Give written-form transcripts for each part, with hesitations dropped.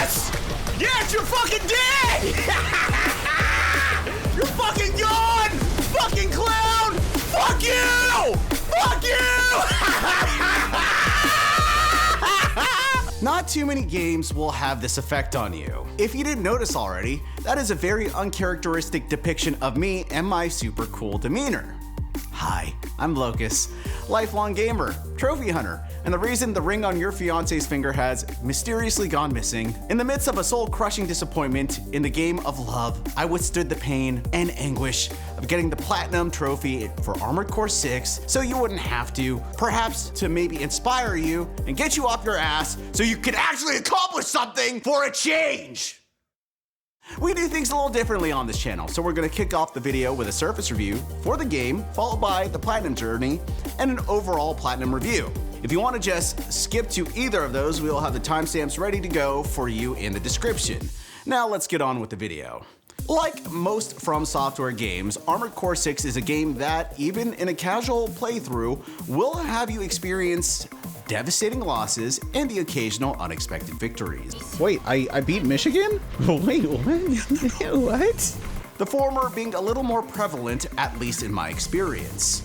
Yes! Yes, you're fucking dead! You're fucking gone! Fucking clown! Fuck you! Fuck you! Not too many games will have this effect on you. If you didn't notice already, that is a very uncharacteristic depiction of me and my super cool demeanor. Hi, I'm Locust, lifelong gamer, trophy hunter, and the reason the ring on your fiance's finger has mysteriously gone missing. In the midst of a soul-crushing disappointment in the game of love, I withstood the pain and anguish of getting the Platinum trophy for Armored Core 6 so you wouldn't have to, perhaps to maybe inspire you and get you off your ass so you could actually accomplish something for a change. We do things a little differently on this channel, so we're going to kick off the video with a surface review for the game, followed by the Platinum journey, and an overall Platinum review. If you want to just skip to either of those, we'll have the timestamps ready to go for you in the description. Now let's get on with the video. Like most FromSoft games, Armored Core 6 is a game that, even in a casual playthrough, will have you experience devastating losses and the occasional unexpected victories. Wait, I beat Michigan? Wait, what? What? The former being a little more prevalent, at least in my experience.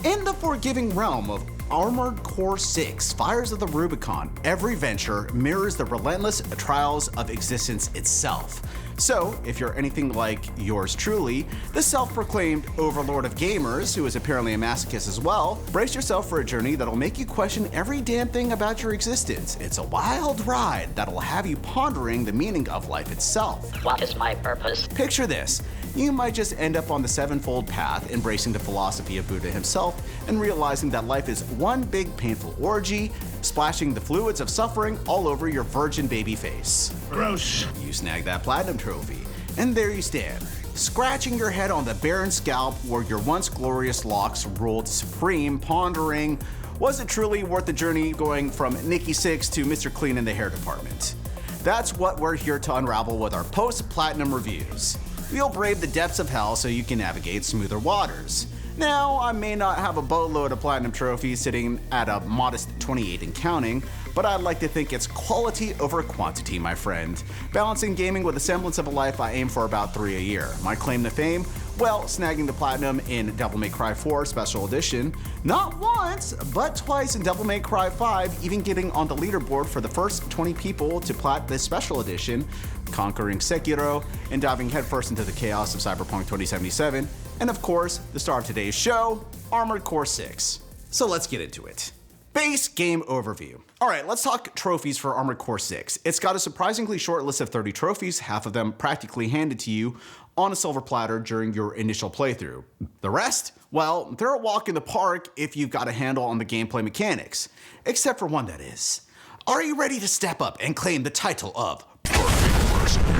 In the forgiving realm of Armored Core 6, Fires of the Rubicon, every venture mirrors the relentless trials of existence itself. So, if you're anything like yours truly, the self-proclaimed overlord of gamers, who is apparently a masochist as well, brace yourself for a journey that'll make you question every damn thing about your existence. It's a wild ride that'll have you pondering the meaning of life itself. What is my purpose? Picture this. You might just end up on the sevenfold path, embracing the philosophy of Buddha himself and realizing that life is one big painful orgy, splashing the fluids of suffering all over your virgin baby face. Gross. You snag that Platinum trophy, and there you stand, scratching your head on the barren scalp where your once glorious locks ruled supreme, pondering, was it truly worth the journey going from Nikki Sixx to Mr. Clean in the hair department? That's what we're here to unravel with our post-Platinum reviews. We'll brave the depths of hell so you can navigate smoother waters. Now, I may not have a boatload of Platinum trophies sitting at a modest 28 and counting, but I'd like to think it's quality over quantity, my friend. Balancing gaming with a semblance of a life, I aim for about 3 a year. My claim to fame? Well, snagging the Platinum in Devil May Cry 4 Special Edition, not once, but twice in Devil May Cry 5, even getting on the leaderboard for the first 20 people to plat this Special Edition, conquering Sekiro, and diving headfirst into the chaos of Cyberpunk 2077, and of course, the star of today's show, Armored Core 6. So let's get into it. Base game overview. Alright, let's talk trophies for Armored Core 6. It's got a surprisingly short list of 30 trophies, half of them practically handed to you on a silver platter during your initial playthrough. The rest? Well, they're a walk in the park if you've got a handle on the gameplay mechanics. Except for one, that is. Are you ready to step up and claim the title of Perfect Mercenary?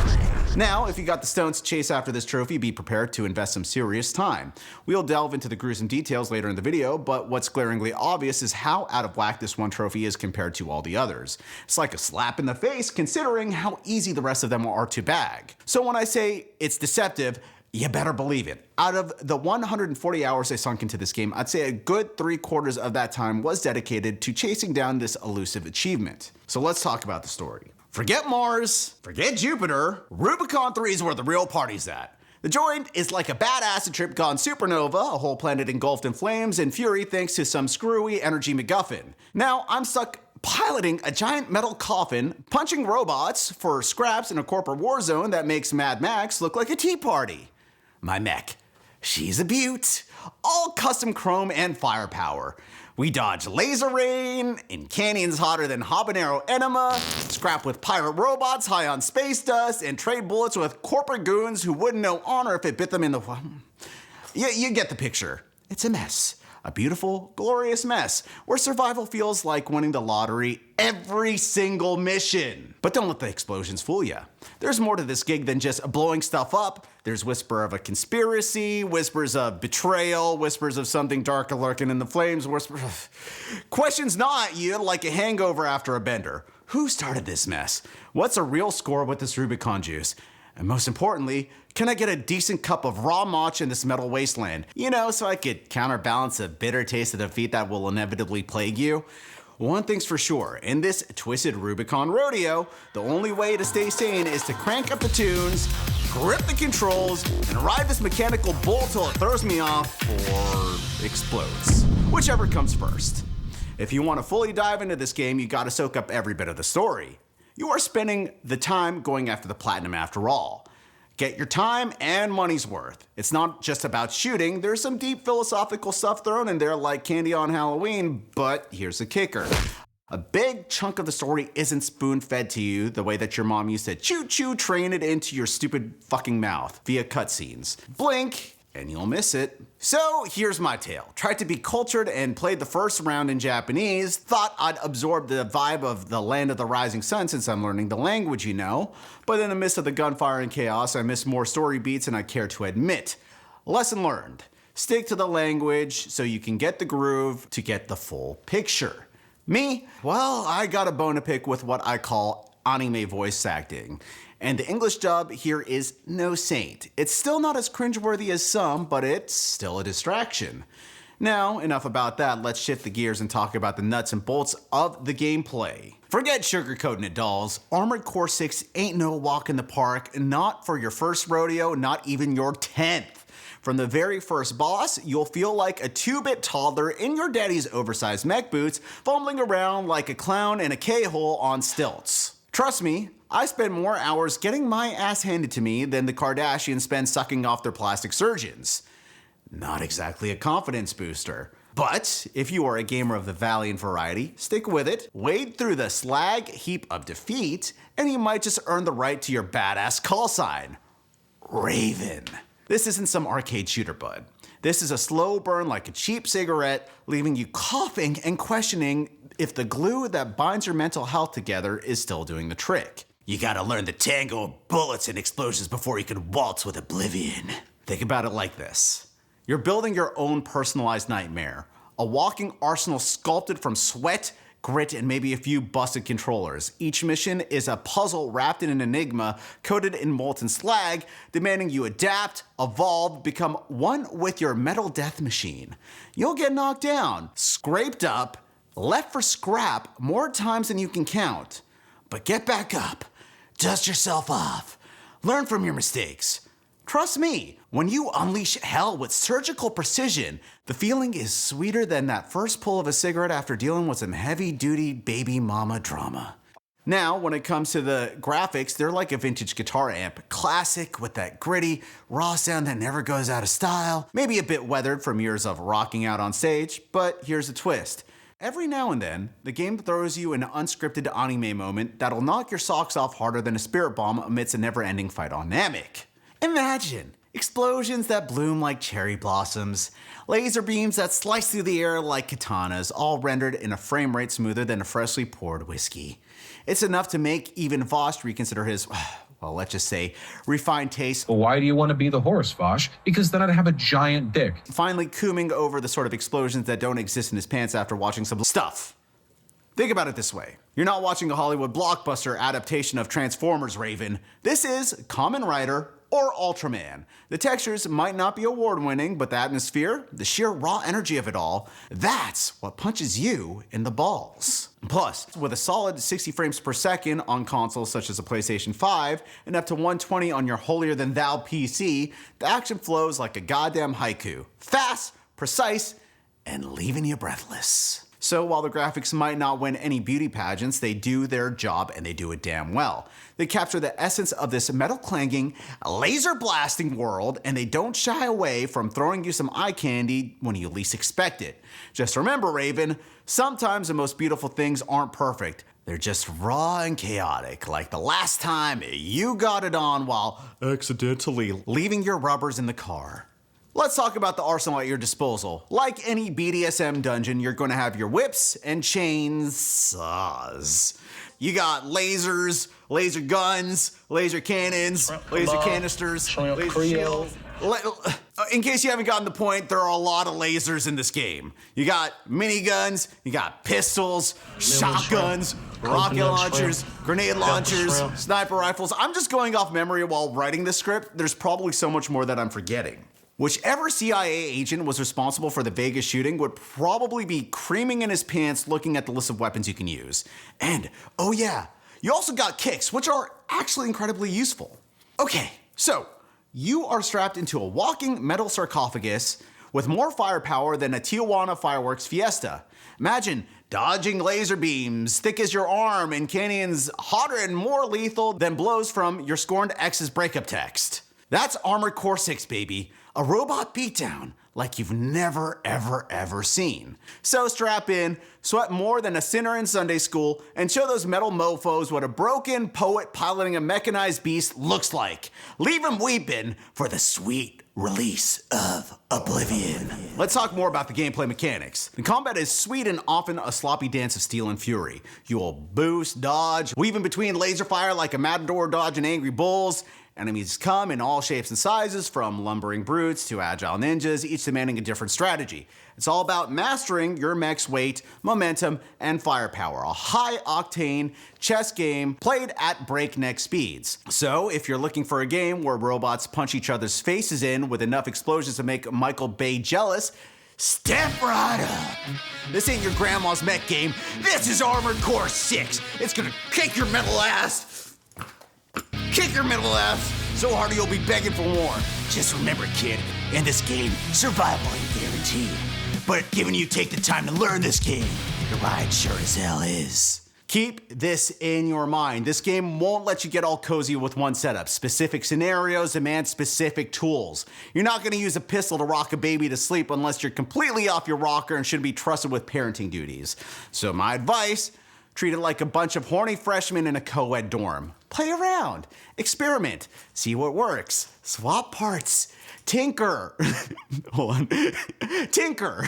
Now, if you got the stones to chase after this trophy, be prepared to invest some serious time. We'll delve into the gruesome details later in the video, but what's glaringly obvious is how out of whack this one trophy is compared to all the others. It's like a slap in the face considering how easy the rest of them are to bag. So when I say it's deceptive, you better believe it. Out of the 140 hours I sunk into this game, I'd say a good 3/4 of that time was dedicated to chasing down this elusive achievement. So let's talk about the story. Forget Mars, forget Jupiter, Rubicon 3 is where the real party's at. The joint is like a bad acid trip gone supernova, a whole planet engulfed in flames and fury thanks to some screwy energy MacGuffin. Now I'm stuck piloting a giant metal coffin, punching robots for scraps in a corporate war zone that makes Mad Max look like a tea party. My mech, she's a beaut, all custom chrome and firepower. We dodge laser rain, in canyons hotter than habanero enema, scrap with pirate robots high on space dust, and trade bullets with corporate goons who wouldn't know honor if it bit them in the... You get the picture. It's a mess. A beautiful, glorious mess, where survival feels like winning the lottery every single mission. But don't let the explosions fool you. There's more to this gig than just blowing stuff up. There's whisper of a conspiracy, whispers of betrayal, whispers of something darker lurking in the flames, questions not you like a hangover after a bender. Who started this mess? What's a real score with this Rubicon juice? And most importantly, can I get a decent cup of raw mach in this metal wasteland? You know, so I could counterbalance the bitter taste of defeat that will inevitably plague you. One thing's for sure, in this twisted Rubicon rodeo, the only way to stay sane is to crank up the tunes, grip the controls, and ride this mechanical bull till it throws me off or explodes. Whichever comes first. If you want to fully dive into this game, you gotta soak up every bit of the story. You are spending the time going after the platinum after all. Get your time and money's worth. It's not just about shooting, there's some deep philosophical stuff thrown in there like candy on Halloween, but here's the kicker. A big chunk of the story isn't spoon-fed to you the way that your mom used to choo-choo train it into your stupid fucking mouth via cutscenes. Blink, and you'll miss it. So here's my tale. Tried to be cultured and played the first round in Japanese. Thought I'd absorb the vibe of the land of the rising sun since I'm learning the language, you know. But in the midst of the gunfire and chaos, I missed more story beats than I care to admit. Lesson learned. Stick to the language so you can get the groove to get the full picture. Me? Well, I got a bone to pick with what I call anime voice acting. And the English dub here is no saint. It's still not as cringeworthy as some, but it's still a distraction. Now, enough about that, let's shift the gears and talk about the nuts and bolts of the gameplay. Forget sugarcoating it, dolls. Armored Core 6 ain't no walk in the park, not for your first rodeo, not even your 10th. From the very first boss, you'll feel like a 2-bit toddler in your daddy's oversized mech boots, fumbling around like a clown in a K-hole on stilts. Trust me, I spend more hours getting my ass handed to me than the Kardashians spend sucking off their plastic surgeons. Not exactly a confidence booster. But if you are a gamer of the valiant variety, stick with it, wade through the slag heap of defeat, and you might just earn the right to your badass call sign. Raven. This isn't some arcade shooter, bud. This is a slow burn like a cheap cigarette, leaving you coughing and questioning if the glue that binds your mental health together is still doing the trick. You gotta learn the tango of bullets and explosions before you can waltz with oblivion. Think about it like this. You're building your own personalized nightmare. A walking arsenal sculpted from sweat, grit, and maybe a few busted controllers. Each mission is a puzzle wrapped in an enigma, coated in molten slag, demanding you adapt, evolve, become one with your metal death machine. You'll get knocked down, scraped up, left for scrap more times than you can count. But get back up, dust yourself off, learn from your mistakes. Trust me, when you unleash hell with surgical precision, the feeling is sweeter than that first pull of a cigarette after dealing with some heavy-duty baby mama drama. Now, when it comes to the graphics, they're like a vintage guitar amp. Classic with that gritty, raw sound that never goes out of style. Maybe a bit weathered from years of rocking out on stage, but here's the twist. Every now and then, the game throws you an unscripted anime moment that'll knock your socks off harder than a spirit bomb amidst a never-ending fight on Namek. Imagine explosions that bloom like cherry blossoms, laser beams that slice through the air like katanas, all rendered in a frame rate smoother than a freshly poured whiskey. It's enough to make even Vosh reconsider his, well, let's just say, refined taste. Well, why do you want to be the horse, Vosh? Because then I'd have a giant dick. Finally cooming over the sort of explosions that don't exist in his pants after watching some stuff. Think about it this way. You're not watching a Hollywood blockbuster adaptation of Transformers, Raven. This is Kamen Rider or Ultraman. The textures might not be award-winning, but the atmosphere, the sheer raw energy of it all, that's what punches you in the balls. Plus, with a solid 60 frames per second on consoles such as a PlayStation 5 and up to 120 on your holier-than-thou PC, the action flows like a goddamn haiku. Fast, precise, and leaving you breathless. So while the graphics might not win any beauty pageants, they do their job and they do it damn well. They capture the essence of this metal-clanging, laser-blasting world, and they don't shy away from throwing you some eye candy when you least expect it. Just remember, Raven, sometimes the most beautiful things aren't perfect. They're just raw and chaotic, like the last time you got it on while accidentally leaving your rubbers in the car. Let's talk about the arsenal at your disposal. Like any BDSM dungeon, you're going to have your whips and chainsaws. You got lasers, laser guns, laser cannons, laser canisters, laser shields. In case you haven't gotten the point, there are a lot of lasers in this game. You got miniguns, you got pistols, shotguns, rocket launchers, grenade launchers, sniper rifles. I'm just going off memory while writing this script. There's probably so much more that I'm forgetting. Whichever CIA agent was responsible for the Vegas shooting would probably be creaming in his pants looking at the list of weapons you can use. And, oh yeah, you also got kicks, which are actually incredibly useful. Okay, so you are strapped into a walking metal sarcophagus with more firepower than a Tijuana fireworks fiesta. Imagine dodging laser beams thick as your arm in canyons hotter and more lethal than blows from your scorned ex's breakup text. That's Armored Core 6, baby. A robot beatdown like you've never, ever seen. So strap in, sweat more than a sinner in Sunday school, and show those metal mofos what a broken poet piloting a mechanized beast looks like. Leave them weeping for the sweet release of oblivion. Let's talk more about the gameplay mechanics. The combat is sweet and often a sloppy dance of steel and fury. You will boost, dodge, weave in between laser fire like a matador dodging angry bulls. Enemies come in all shapes and sizes, from lumbering brutes to agile ninjas, each demanding a different strategy. It's all about mastering your mech's weight, momentum, and firepower. A high-octane chess game played at breakneck speeds. So, if you're looking for a game where robots punch each other's faces in with enough explosions to make Michael Bay jealous, step right up. This ain't your grandma's mech game. This is Armored Core 6. It's gonna kick your metal ass. Kick your middle ass so hard you'll be begging for more. Just remember, kid, in this game, survival ain't guaranteed. But given you take the time to learn this game, the ride sure as hell is. Keep this in your mind. This game won't let you get all cozy with one setup. Specific scenarios demand specific tools. You're not gonna use a pistol to rock a baby to sleep unless you're completely off your rocker and shouldn't be trusted with parenting duties. So my advice, treat it like a bunch of horny freshmen in a co-ed dorm. Play around, experiment, see what works, swap parts, tinker. Hold on, tinker.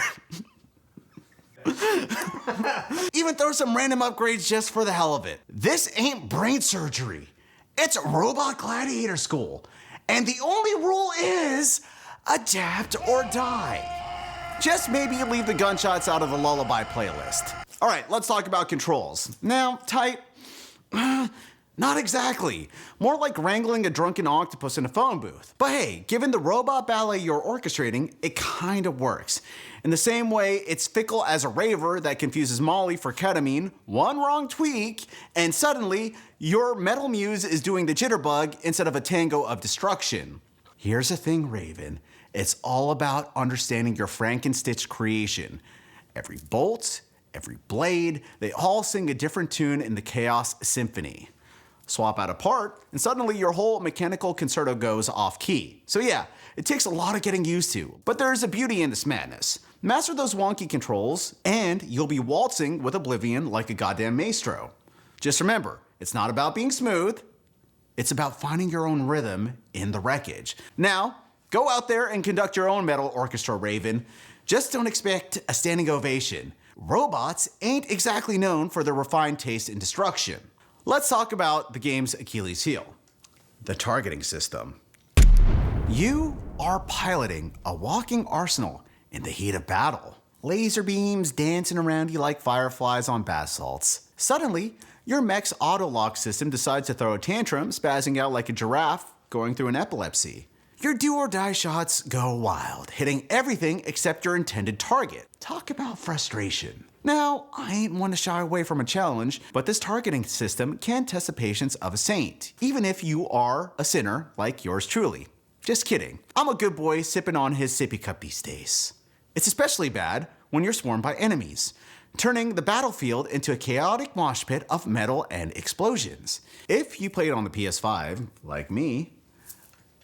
Even throw some random upgrades just for the hell of it. This ain't brain surgery. It's robot gladiator school. And the only rule is adapt or die. Just maybe leave the gunshots out of the lullaby playlist. All right, let's talk about controls. Now, type, not exactly. More like wrangling a drunken octopus in a phone booth. But hey, given the robot ballet you're orchestrating, it kind of works. In the same way, it's fickle as a raver that confuses Molly for ketamine, one wrong tweak, and suddenly your metal muse is doing the jitterbug instead of a tango of destruction. Here's the thing, Raven. It's all about understanding your Frankenstitch creation. Every bolt, every blade, they all sing a different tune in the Chaos Symphony. Swap out a part, and suddenly your whole mechanical concerto goes off key. So yeah, it takes a lot of getting used to, but there's a beauty in this madness. Master those wonky controls, and you'll be waltzing with oblivion like a goddamn maestro. Just remember, it's not about being smooth, it's about finding your own rhythm in the wreckage. Now, go out there and conduct your own metal orchestra, Raven. Just don't expect a standing ovation. Robots ain't exactly known for their refined taste in destruction. Let's talk about the game's Achilles heel, the targeting system. You are piloting a walking arsenal in the heat of battle. Laser beams dancing around you like fireflies on bath salts. Suddenly, your mech's auto-lock system decides to throw a tantrum, spazzing out like a giraffe going through an epilepsy. Your do-or-die shots go wild, hitting everything except your intended target. Talk about frustration. Now, I ain't one to shy away from a challenge, but this targeting system can test the patience of a saint, even if you are a sinner like yours truly. Just kidding. I'm a good boy sipping on his sippy cup these days. It's especially bad when you're swarmed by enemies, turning the battlefield into a chaotic mosh pit of metal and explosions. If you played on the PS5, like me,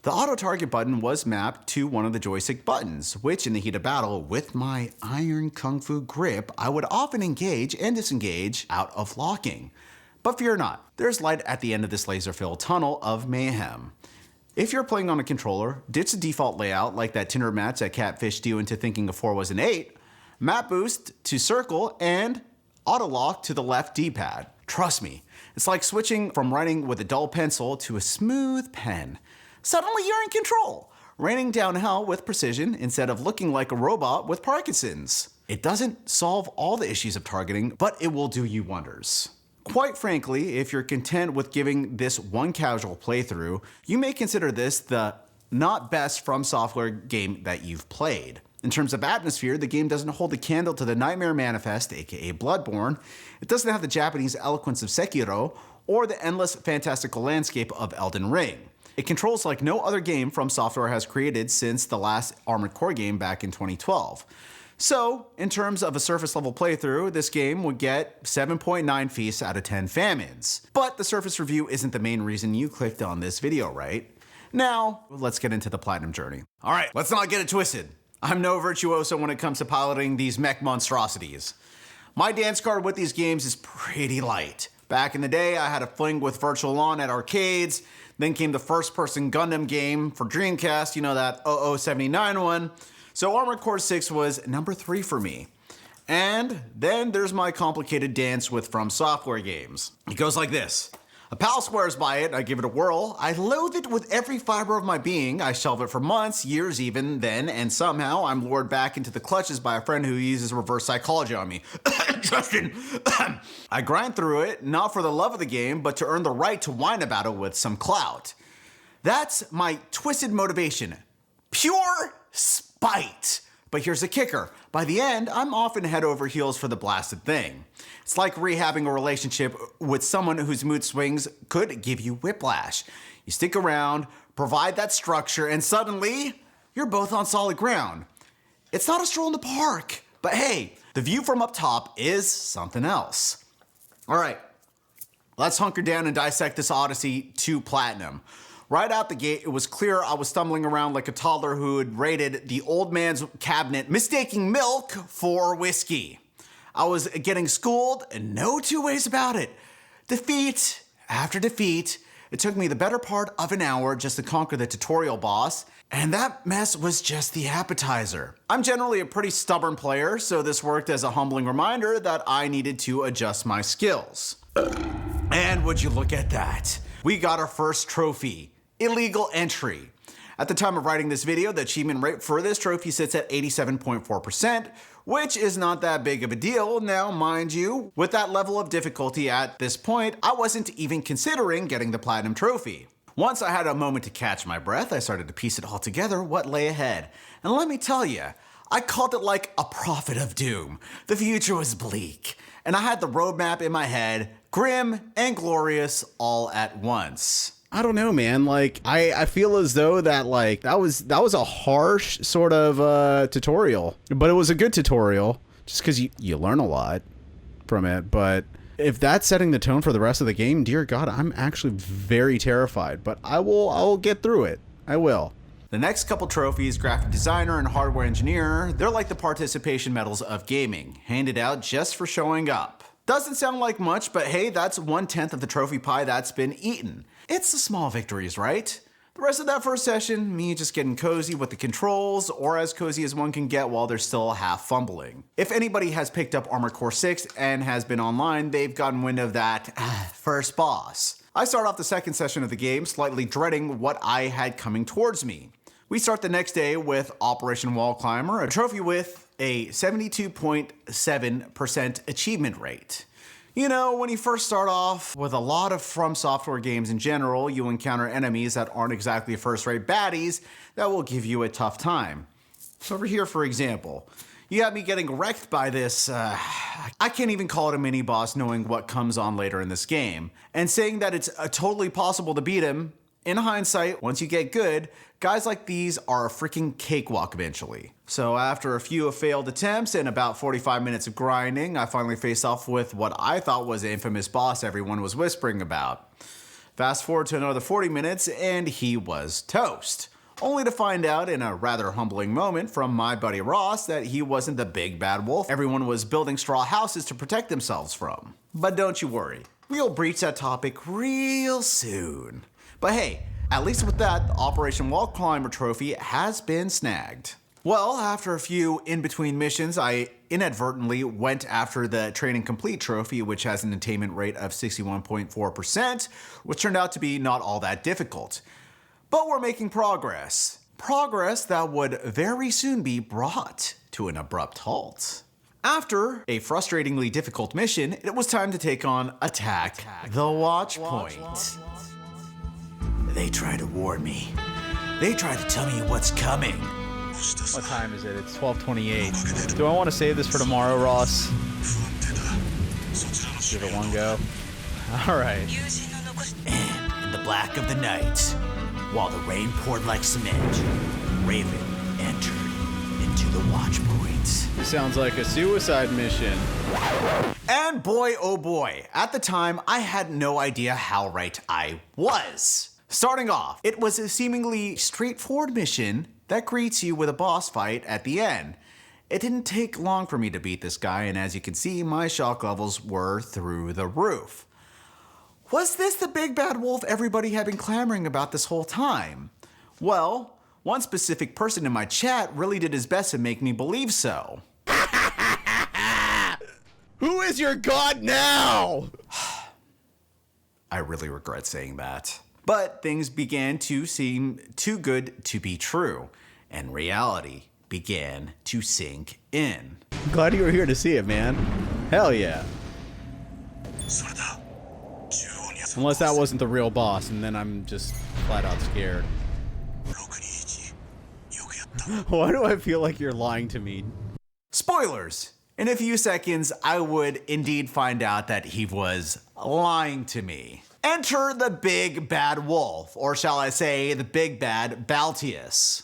the auto-target button was mapped to one of the joystick buttons, which in the heat of battle, with my iron kung fu grip, I would often engage and disengage out of locking. But fear not, there's light at the end of this laser-filled tunnel of mayhem. If you're playing on a controller, ditch the default layout like that Tinder match that catfished you into thinking a 4 was an 8, map boost to circle, and auto-lock to the left D-pad. Trust me, it's like switching from writing with a dull pencil to a smooth pen. Suddenly you're in control, raining down hell with precision instead of looking like a robot with Parkinson's. It doesn't solve all the issues of targeting, but it will do you wonders. Quite frankly, if you're content with giving this one casual playthrough, you may consider this the not best From Software game that you've played. In terms of atmosphere, the game doesn't hold a candle to the Nightmare Manifest, aka Bloodborne. It doesn't have the Japanese eloquence of Sekiro, or the endless fantastical landscape of Elden Ring. It controls like no other game From Software has created since the last Armored Core game back in 2012. So, in terms of a surface level playthrough, this game would get 7.9 feasts out of 10 famines. But the surface review isn't the main reason you clicked on this video, right? Now, let's get into the Platinum journey. Alright, let's not get it twisted. I'm no virtuoso when it comes to piloting these mech monstrosities. My dance card with these games is pretty light. Back in the day, I had a fling with Virtual On at arcades, then came the first-person Gundam game for Dreamcast, you know, that 0079 one. So Armored Core 6 was number 3 for me. And then there's my complicated dance with From Software games. It goes like this. A pal swears by it, I give it a whirl. I loathe it with every fiber of my being. I shelve it for months, years even, then, and somehow I'm lured back into the clutches by a friend who uses reverse psychology on me. Justin! I grind through it, not for the love of the game, but to earn the right to whine about it with some clout. That's my twisted motivation. Pure spite. But here's the kicker. By the end, I'm often head over heels for the blasted thing. It's like rehabbing a relationship with someone whose mood swings could give you whiplash. You stick around, provide that structure, and suddenly, you're both on solid ground. It's not a stroll in the park, but hey, the view from up top is something else. All right, let's hunker down and dissect this Odyssey to Platinum. Right out the gate, it was clear I was stumbling around like a toddler who had raided the old man's cabinet, mistaking milk for whiskey. I was getting schooled, and no two ways about it. Defeat after defeat. It took me the better part of an hour just to conquer the tutorial boss, and that mess was just the appetizer. I'm generally a pretty stubborn player, so this worked as a humbling reminder that I needed to adjust my skills. And would you look at that? We got our first trophy. Illegal entry. At the time of writing this video, the achievement rate for this trophy sits at 87.4%, which is not that big of a deal. Now, mind you, with that level of difficulty at this point, I wasn't even considering getting the Platinum trophy. Once I had a moment to catch my breath, I started to piece it all together what lay ahead. And let me tell you, I called it like a prophet of doom. The future was bleak, and I had the roadmap in my head, grim and glorious all at once. I don't know, man. Like, I feel as though that that was a harsh sort of tutorial, but it was a good tutorial just because you learn a lot from it. But if that's setting the tone for the rest of the game, dear God, I'm actually very terrified. But I will get through it. I will. The next couple trophies, graphic designer and hardware engineer, they're like the participation medals of gaming, handed out just for showing up. Doesn't sound like much, but hey, that's 1/10 of the trophy pie that's been eaten. It's the small victories, right? The rest of that first session, me just getting cozy with the controls, or as cozy as one can get while they're still half fumbling. If anybody has picked up Armored Core 6 and has been online, they've gotten wind of that first boss. I start off the second session of the game slightly dreading what I had coming towards me. We start the next day with Operation Wall Climber, a trophy with a 72.7% achievement rate. You know, when you first start off with a lot of From Software games in general, you encounter enemies that aren't exactly first-rate baddies that will give you a tough time. Over here, for example, you have me getting wrecked by this, I can't even call it a mini-boss knowing what comes on later in this game, and saying that it's totally possible to beat him. In hindsight, once you get good, guys like these are a freaking cakewalk eventually. So after a few failed attempts and about 45 minutes of grinding, I finally faced off with what I thought was the infamous boss everyone was whispering about. Fast forward to another 40 minutes and he was toast. Only to find out in a rather humbling moment from my buddy Ross that he wasn't the big bad wolf everyone was building straw houses to protect themselves from. But don't you worry, we'll breach that topic real soon. But hey, at least with that, the Operation Wall Climber trophy has been snagged. Well, after a few in-between missions, I inadvertently went after the Training Complete trophy, which has an attainment rate of 61.4%, which turned out to be not all that difficult. But we're making progress. Progress that would very soon be brought to an abrupt halt. After a frustratingly difficult mission, it was time to take on Attack the Watch Point. They try to warn me, They tried to tell me what's coming. What time is it? It's 12:28. Do I want to save this for tomorrow, Ross? Give it one go. All right. And in the black of the night, while the rain poured like cement, Raven entered into the watch point. This sounds like a suicide mission. And boy, oh boy, at the time, I had no idea how right I was. Starting off, it was a seemingly straightforward mission that greets you with a boss fight at the end. It didn't take long for me to beat this guy, and as you can see, my shock levels were through the roof. Was this the big bad wolf everybody had been clamoring about this whole time? Well, one specific person in my chat really did his best to make me believe so. Who is your god now? I really regret saying that. But things began to seem too good to be true, and reality began to sink in. I'm glad you were here to see it, man. Hell yeah. Unless that wasn't the real boss, and then I'm just flat out scared. Why do I feel like you're lying to me? Spoilers! In a few seconds, I would indeed find out that he was lying to me. Enter the big bad wolf, or shall I say, the big bad Balteus.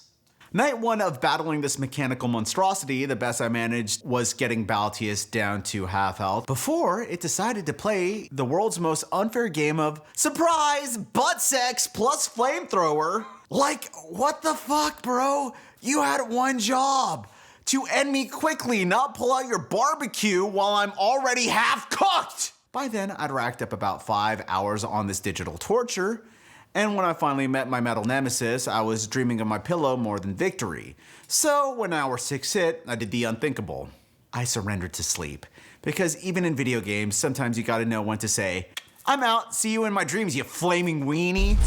Night one of battling this mechanical monstrosity, the best I managed was getting Balteus down to half health before it decided to play the world's most unfair game of surprise butt sex plus flamethrower. Like, what the fuck, bro? You had one job. To end me quickly, not pull out your barbecue while I'm already half cooked. By then, I'd racked up about 5 hours on this digital torture, and when I finally met my metal nemesis, I was dreaming of my pillow more than victory. So when hour 6 hit, I did the unthinkable. I surrendered to sleep, because even in video games, sometimes you gotta know when to say, I'm out, see you in my dreams, you flaming weenie.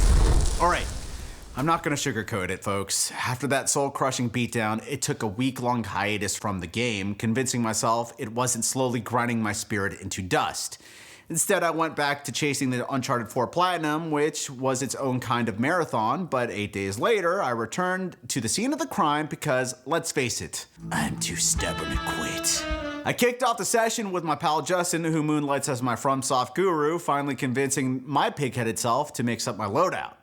All right. I'm not gonna sugarcoat it, folks. After that soul-crushing beatdown, it took a week-long hiatus from the game, convincing myself it wasn't slowly grinding my spirit into dust. Instead, I went back to chasing the Uncharted 4 Platinum, which was its own kind of marathon, but 8 days later, I returned to the scene of the crime because, let's face it, I'm too stubborn to quit. I kicked off the session with my pal Justin, who moonlights as my FromSoft guru, finally convincing my pig-headed self to mix up my loadout.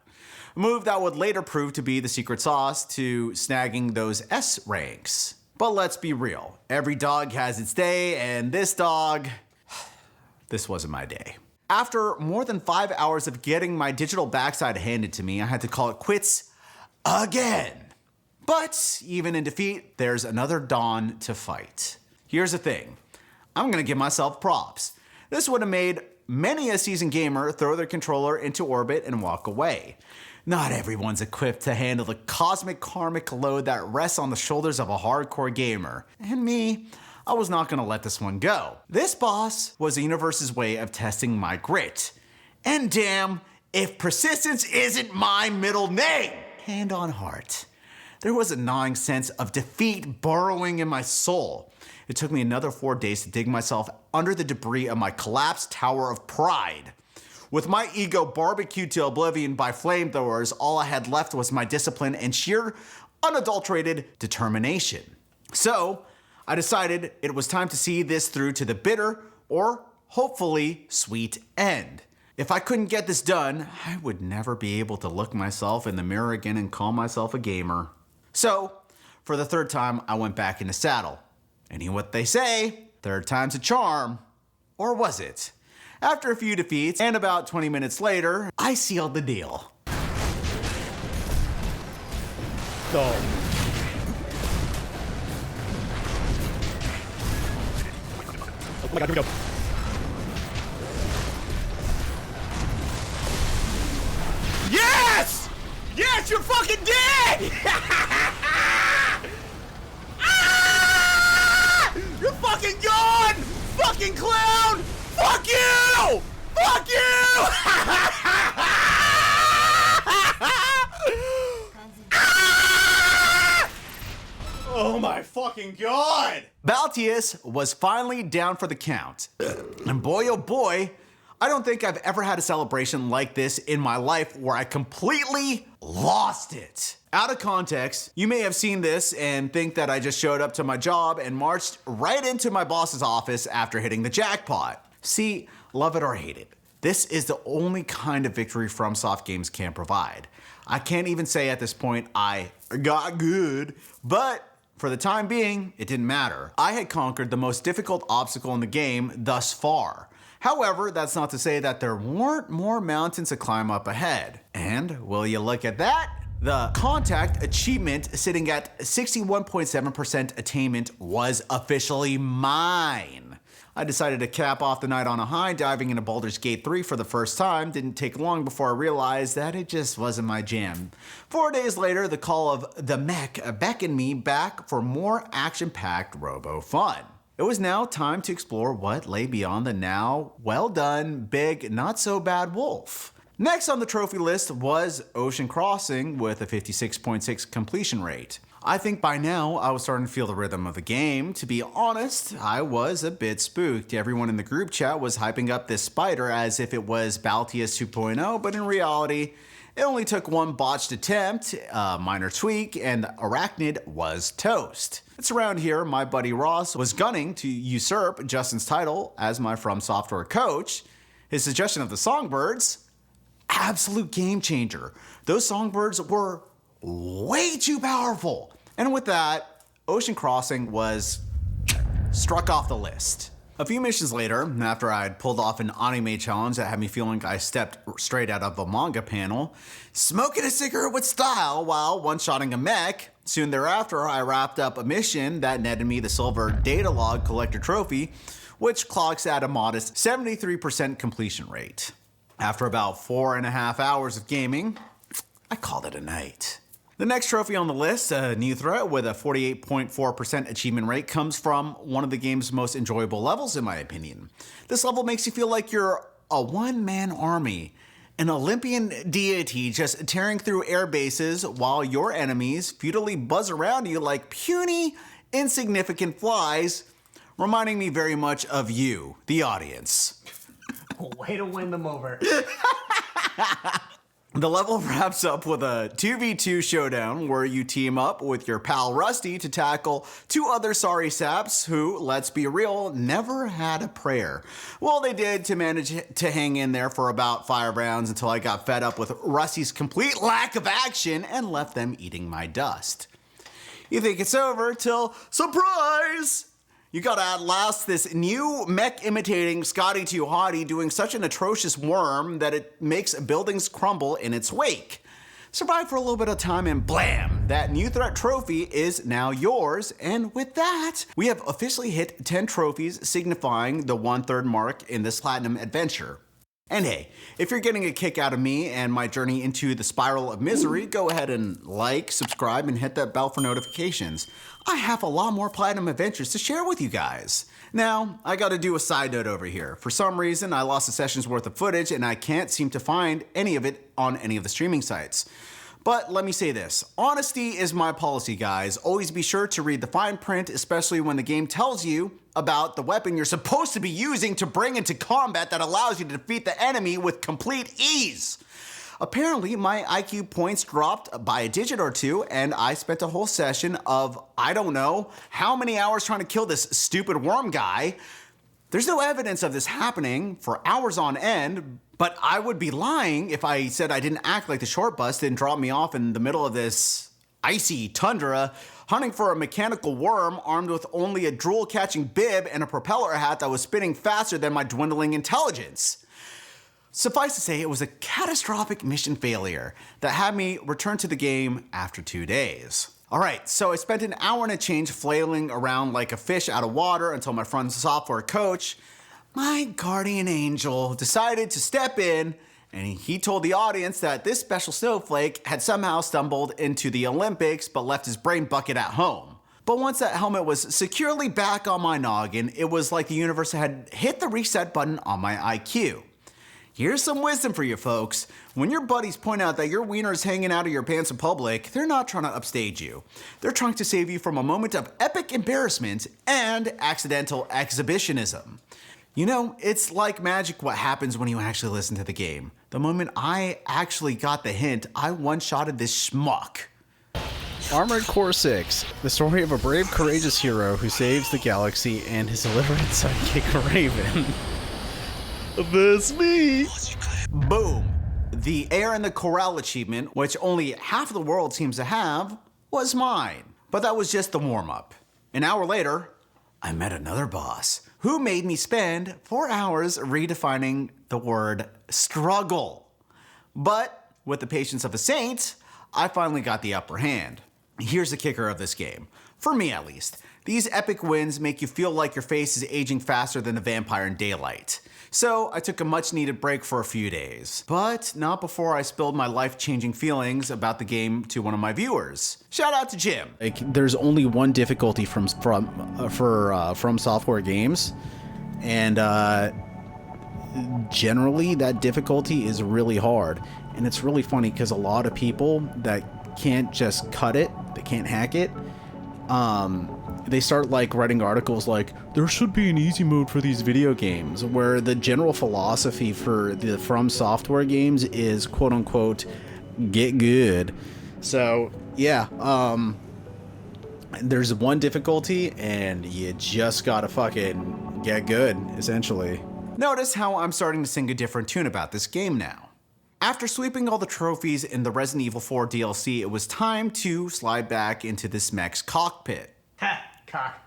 A move that would later prove to be the secret sauce to snagging those S-ranks. But let's be real, every dog has its day, and this dog, this wasn't my day. After more than 5 hours of getting my digital backside handed to me, I had to call it quits again. But even in defeat, there's another dawn to fight. Here's the thing, I'm gonna give myself props. This would have made many a seasoned gamer throw their controller into orbit and walk away. Not everyone's equipped to handle the cosmic karmic load that rests on the shoulders of a hardcore gamer. And me, I was not gonna let this one go. This boss was the universe's way of testing my grit. And damn, if persistence isn't my middle name! Hand on heart. There was a gnawing sense of defeat burrowing in my soul. It took me another 4 days to dig myself under the debris of my collapsed tower of pride. With my ego barbecued to oblivion by flamethrowers, all I had left was my discipline and sheer, unadulterated determination. So, I decided it was time to see this through to the bitter, or hopefully sweet end. If I couldn't get this done, I would never be able to look myself in the mirror again and call myself a gamer. So, for the third time, I went back in the saddle. And you know what they say, third time's a charm. Or was it? After a few defeats, and about 20 minutes later, I sealed the deal. Oh. Oh my god, here we go. Yes! Yes, you're fucking dead! Ah! You're fucking gone! Fucking clown! Fuck you! Fuck you! Oh my fucking god! Balteus was finally down for the count. And boy oh boy, I don't think I've ever had a celebration like this in my life where I completely lost it. Out of context, you may have seen this and think that I just showed up to my job and marched right into my boss's office after hitting the jackpot. See, love it or hate it, this is the only kind of victory FromSoft games can provide. I can't even say at this point I got good, but for the time being, it didn't matter. I had conquered the most difficult obstacle in the game thus far. However, that's not to say that there weren't more mountains to climb up ahead. And will you look at that? The contact achievement sitting at 61.7% attainment was officially mine. I decided to cap off the night on a high, diving into Baldur's Gate 3 for the first time. Didn't take long before I realized that it just wasn't my jam. 4 days later, the call of the mech beckoned me back for more action-packed robo fun. It was now time to explore what lay beyond the now well-done, big, not-so-bad wolf. Next on the trophy list was Ocean Crossing with a 56.6 completion rate. I think by now I was starting to feel the rhythm of the game. To be honest, I was a bit spooked. Everyone in the group chat was hyping up this spider as if it was Balteus 2.0, but in reality, it only took one botched attempt, a minor tweak, and the arachnid was toast. It's around here my buddy Ross was gunning to usurp Justin's title as my FromSoft coach. His suggestion of the songbirds, absolute game changer. Those songbirds were way too powerful. And with that, Ocean Crossing was struck off the list. A few missions later, after I had pulled off an anime challenge that had me feeling I stepped straight out of a manga panel, smoking a cigarette with style while one-shotting a mech, soon thereafter I wrapped up a mission that netted me the silver data log collector trophy, which clocks at a modest 73% completion rate. After about 4.5 hours of gaming, I called it a night. The next trophy on the list, a new threat with a 48.4% achievement rate, comes from one of the game's most enjoyable levels in my opinion. This level makes you feel like you're a one-man army, an Olympian deity just tearing through air bases while your enemies futilely buzz around you like puny, insignificant flies, reminding me very much of you, the audience. Way to win them over. The level wraps up with a 2v2 showdown where you team up with your pal Rusty to tackle two other sorry saps who, let's be real, never had a prayer. Well, they did to manage to hang in there for about 5 rounds until I got fed up with Rusty's complete lack of action and left them eating my dust. You think it's over till, surprise! You gotta outlast this new mech imitating Scotty 2 Hottie doing such an atrocious worm that it makes buildings crumble in its wake. Survive for a little bit of time and blam! That new threat trophy is now yours, and with that, we have officially hit 10 trophies signifying the 1/3 mark in this platinum adventure. And hey, if you're getting a kick out of me and my journey into the spiral of misery, go ahead and like, subscribe, and hit that bell for notifications. I have a lot more platinum adventures to share with you guys. Now, I gotta do a side note over here. For some reason, I lost a session's worth of footage and I can't seem to find any of it on any of the streaming sites. But let me say this, honesty is my policy, guys. Always be sure to read the fine print, especially when the game tells you about the weapon you're supposed to be using to bring into combat that allows you to defeat the enemy with complete ease. Apparently, my IQ points dropped by a digit or two, and I spent a whole session of, I don't know, how many hours trying to kill this stupid worm guy. There's no evidence of this happening for hours on end, but I would be lying if I said I didn't act like the short bus didn't drop me off in the middle of this icy tundra, hunting for a mechanical worm armed with only a drool-catching bib and a propeller hat that was spinning faster than my dwindling intelligence. Suffice to say, it was a catastrophic mission failure that had me return to the game after 2 days. Alright, so I spent an hour and a change flailing around like a fish out of water until my FromSoft coach, my guardian angel, decided to step in, and he told the audience that this special snowflake had somehow stumbled into the Olympics but left his brain bucket at home. But once that helmet was securely back on my noggin, it was like the universe had hit the reset button on my IQ. Here's some wisdom for you folks. When your buddies point out that your wiener is hanging out of your pants in public, they're not trying to upstage you. They're trying to save you from a moment of epic embarrassment and accidental exhibitionism. You know, it's like magic what happens when you actually listen to the game. The moment I actually got the hint, I one-shotted this schmuck. Armored Core 6, the story of a brave, courageous hero who saves the galaxy and his illiterate sidekick Raven. That's me! Boom! The Air in the Corral achievement, which only half of the world seems to have, was mine. But that was just the warm-up. An hour later, I met another boss who made me spend 4 hours redefining the word struggle. But with the patience of a saint, I finally got the upper hand. Here's the kicker of this game. For me at least, these epic wins make you feel like your face is aging faster than the vampire in daylight. So I took a much needed break for a few days, but not before I spilled my life-changing feelings about the game to one of my viewers. Shout out to Jim. Like, there's only one difficulty from Software games, and generally that difficulty is really hard. And it's really funny because a lot of people that can't just cut it, they can't hack it, they start like writing articles like, there should be an easy mode for these video games, where the general philosophy for the From Software games is quote unquote get good. So yeah, there's one difficulty and you just gotta fucking get good, essentially. Notice how I'm starting to sing a different tune about this game now. After sweeping all the trophies in the Resident Evil 4 DLC, it was time to slide back into this mech's cockpit. Ha! Cock.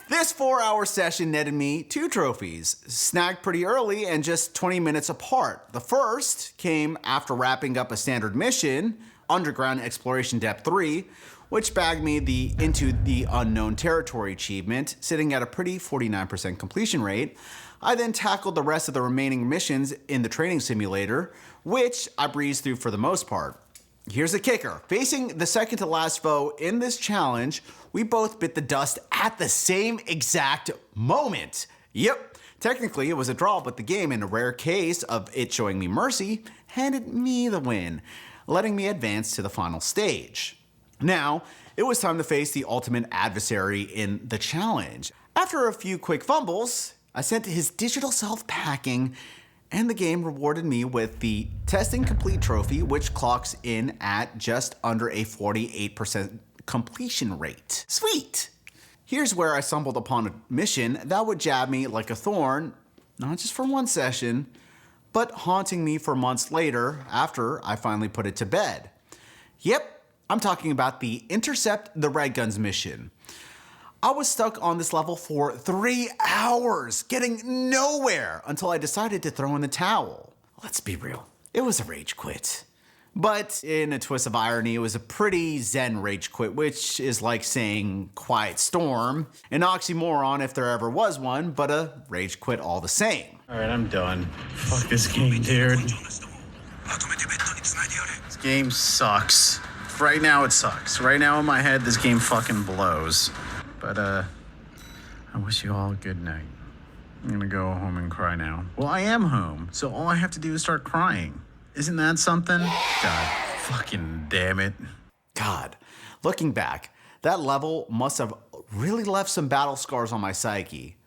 This 4-hour session netted me 2 trophies, snagged pretty early and just 20 minutes apart. The first came after wrapping up a standard mission, Underground Exploration Depth 3, which bagged me the Into the Unknown Territory achievement, sitting at a pretty 49% completion rate. I then tackled the rest of the remaining missions in the training simulator, which I breezed through for the most part. Here's the kicker. Facing the second to last foe in this challenge, we both bit the dust at the same exact moment. Yep, technically it was a draw, but the game, in a rare case of it showing me mercy, handed me the win, letting me advance to the final stage. Now, it was time to face the ultimate adversary in the challenge. After a few quick fumbles, I sent his digital self packing, and the game rewarded me with the Testing Complete trophy, which clocks in at just under a 48% completion rate. Sweet! Here's where I stumbled upon a mission that would jab me like a thorn, not just for one session, but haunting me for months later after I finally put it to bed. Yep, I'm talking about the Intercept the Red Guns mission. I was stuck on this level for 3 hours, getting nowhere until I decided to throw in the towel. Let's be real, it was a rage quit. But in a twist of irony, it was a pretty zen rage quit, which is like saying quiet storm, an oxymoron if there ever was one, but a rage quit all the same. Alright, I'm done. Fuck this game, dude. This game sucks. Right now it sucks. Right now in my head, this game fucking blows. But, I wish you all a good night. I'm gonna go home and cry now. Well, I am home, so all I have to do is start crying. Isn't that something? God fucking damn it. God, looking back, that level must have really left some battle scars on my psyche.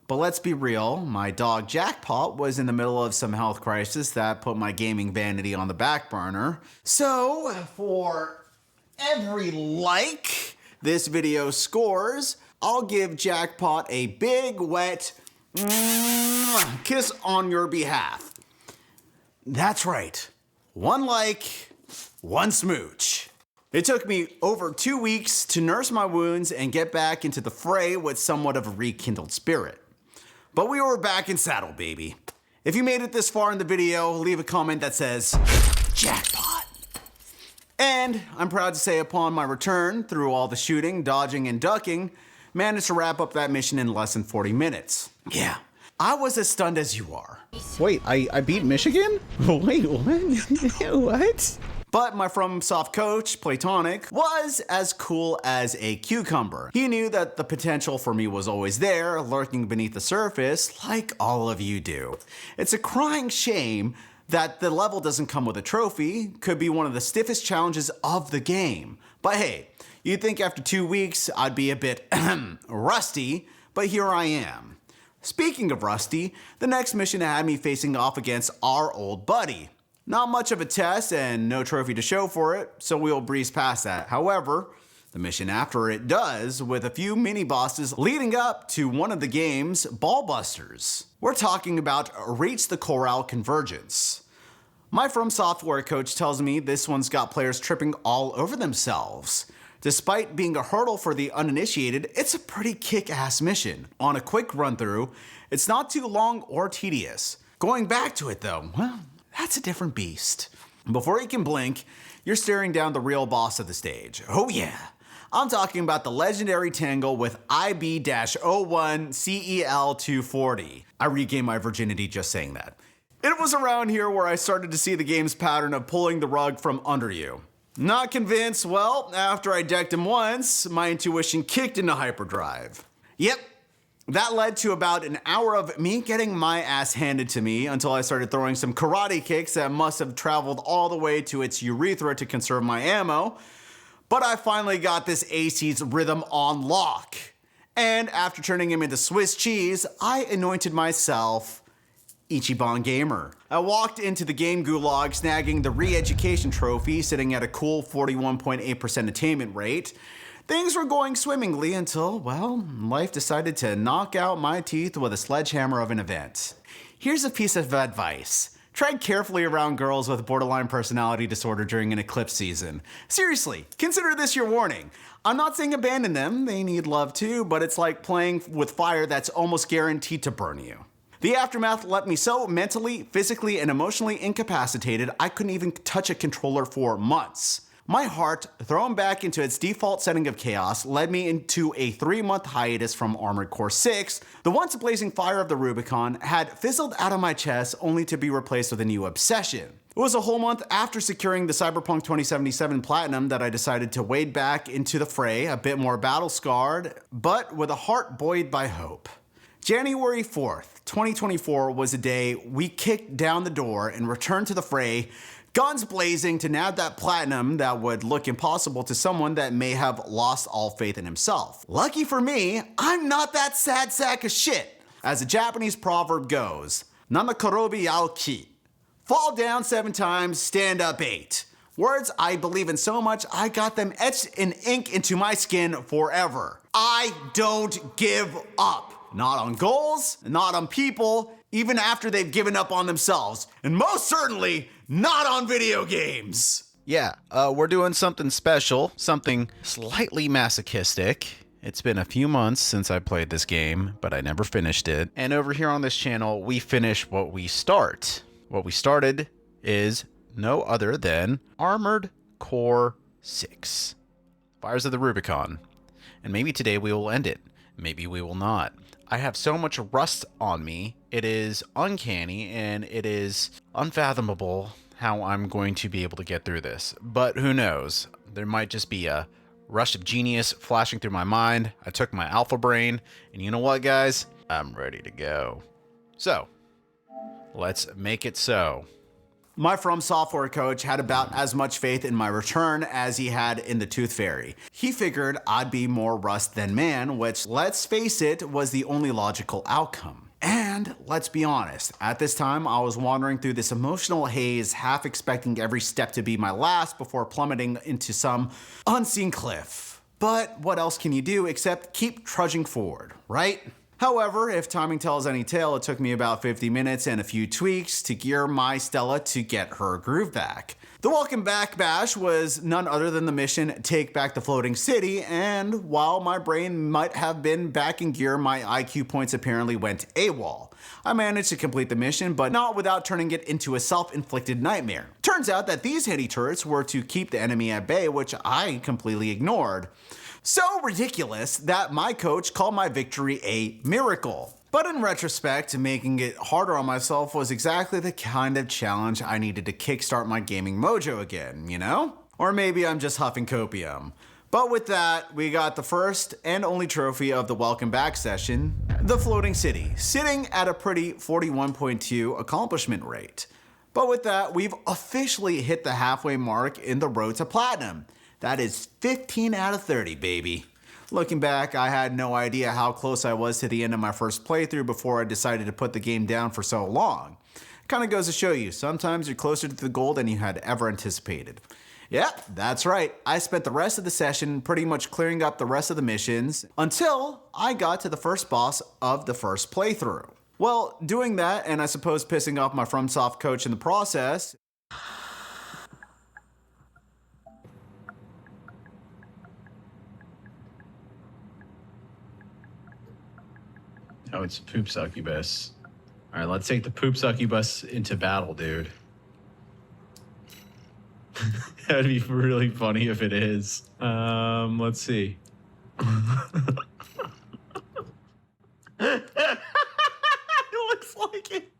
But let's be real, my dog Jackpot was in the middle of some health crisis that put my gaming vanity on the back burner. So, for every like this video scores, I'll give Jackpot a big wet kiss on your behalf. That's right, 1 like, 1 smooch. It took me over 2 weeks to nurse my wounds and get back into the fray with somewhat of a rekindled spirit. But we were back in saddle, baby. If you made it this far in the video, leave a comment that says, Jackpot. And I'm proud to say upon my return, through all the shooting, dodging, and ducking, managed to wrap up that mission in less than 40 minutes. Yeah, I was as stunned as you are. Wait, I beat Michigan? Wait, what? What? But my FromSoft coach, Platonic, was as cool as a cucumber. He knew that the potential for me was always there, lurking beneath the surface, like all of you do. It's a crying shame that the level doesn't come with a trophy, could be one of the stiffest challenges of the game. But hey, you'd think after 2 weeks I'd be a bit rusty, but here I am. Speaking of rusty, the next mission had me facing off against our old buddy. Not much of a test and no trophy to show for it, so we'll breeze past that. However, the mission after it does, with a few mini-bosses leading up to one of the game's ball busters. We're talking about Reach the Corral Convergence. My FromSoft coach tells me this one's got players tripping all over themselves. Despite being a hurdle for the uninitiated, it's a pretty kick-ass mission. On a quick run-through, it's not too long or tedious. Going back to it though, well, that's a different beast. Before you can blink, you're staring down the real boss of the stage. Oh yeah, I'm talking about the legendary tangle with IB-01CEL240. I regained my virginity just saying that. It was around here where I started to see the game's pattern of pulling the rug from under you. Not convinced? Well, after I decked him once, my intuition kicked into hyperdrive. Yep, that led to about an hour of me getting my ass handed to me until I started throwing some karate kicks that must have traveled all the way to its urethra to conserve my ammo. But I finally got this AC's rhythm on lock. And after turning him into Swiss cheese, I anointed myself Ichiban Gamer. I walked into the game gulag snagging the re-education trophy sitting at a cool 41.8% attainment rate. Things were going swimmingly until, well, life decided to knock out my teeth with a sledgehammer of an event. Here's a piece of advice. Tread carefully around girls with borderline personality disorder during an eclipse season. Seriously, consider this your warning. I'm not saying abandon them, they need love too, but it's like playing with fire that's almost guaranteed to burn you. The aftermath left me so mentally, physically, and emotionally incapacitated I couldn't even touch a controller for months. My heart, thrown back into its default setting of chaos, led me into a 3-month hiatus from Armored Core 6. The once blazing fire of the Rubicon had fizzled out of my chest only to be replaced with a new obsession. It was a whole month after securing the Cyberpunk 2077 Platinum that I decided to wade back into the fray, a bit more battle-scarred, but with a heart buoyed by hope. January 4th, 2024 was a day we kicked down the door and returned to the fray, guns blazing to nab that platinum that would look impossible to someone that may have lost all faith in himself. Lucky for me, I'm not that sad sack of shit. As the Japanese proverb goes, Namakorobi Aoki. Fall down 7 times, stand up 8. Words I believe in so much, I got them etched in ink into my skin forever. I don't give up. Not on goals, not on people, even after they've given up on themselves. And most certainly, not on video games. Yeah, we're doing something special, something slightly masochistic. It's been a few months since I played this game, but I never finished it. And over here on this channel, we finish what we start. What we started is no other than Armored Core 6. Fires of the Rubicon. And maybe today we will end it. Maybe we will not. I have so much rust on me, it is uncanny and it is unfathomable how I'm going to be able to get through this. But who knows? There might just be a rush of genius flashing through my mind. I took my alpha brain, and you know what, guys? I'm ready to go. So, let's make it so. My FromSoft coach had about as much faith in my return as he had in the Tooth Fairy. He figured I'd be more rust than man, which, let's face it, was the only logical outcome. And let's be honest, at this time I was wandering through this emotional haze, half expecting every step to be my last before plummeting into some unseen cliff. But what else can you do except keep trudging forward, right? However, if timing tells any tale, it took me about 50 minutes and a few tweaks to gear my Stella to get her groove back. The welcome back bash was none other than the mission Take Back the Floating City, and while my brain might have been back in gear, my IQ points apparently went AWOL. I managed to complete the mission, but not without turning it into a self-inflicted nightmare. Turns out that these heady turrets were to keep the enemy at bay, which I completely ignored. So ridiculous that my coach called my victory a miracle. But in retrospect, making it harder on myself was exactly the kind of challenge I needed to kickstart my gaming mojo again, you know? Or maybe I'm just huffing copium. But with that, we got the first and only trophy of the welcome back session, the Floating City, sitting at a pretty 41.2 accomplishment rate. But with that, we've officially hit the halfway mark in the road to platinum. That is 15 out of 30, baby. Looking back, I had no idea how close I was to the end of my first playthrough before I decided to put the game down for so long. Kinda goes to show you, sometimes you're closer to the goal than you had ever anticipated. Yep, that's right. I spent the rest of the session pretty much clearing up the rest of the missions until I got to the first boss of the first playthrough. Well, doing that, and I suppose pissing off my FromSoft coach in the process, oh, it's Poop Succubus. All right, let's take the Poop Succubus into battle, dude. That'd be really funny if it is. Let's see. It looks like it.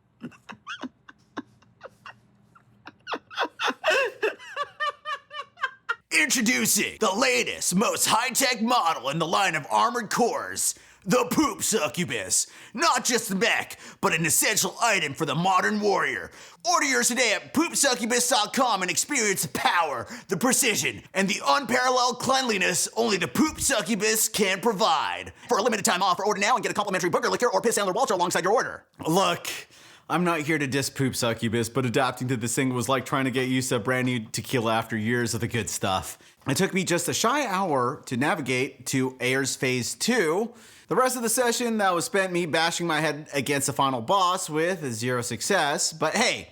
introducing the latest, most high-tech model in the line of armored cores, the Poop Succubus. Not just a mech, but an essential item for the modern warrior. Order yours today at poopsuccubus.com and experience the power, the precision, and the unparalleled cleanliness only the Poop Succubus can provide. For a limited time offer, order now and get a complimentary booger liquor or piss handler Walter alongside your order. Look, I'm not here to diss Poop Succubus, but adapting to this thing was like trying to get used to a brand new tequila after years of the good stuff. It took me just a shy hour to navigate to Ayer's Phase 2. The rest of the session that was spent me bashing my head against the final boss with zero success, but hey,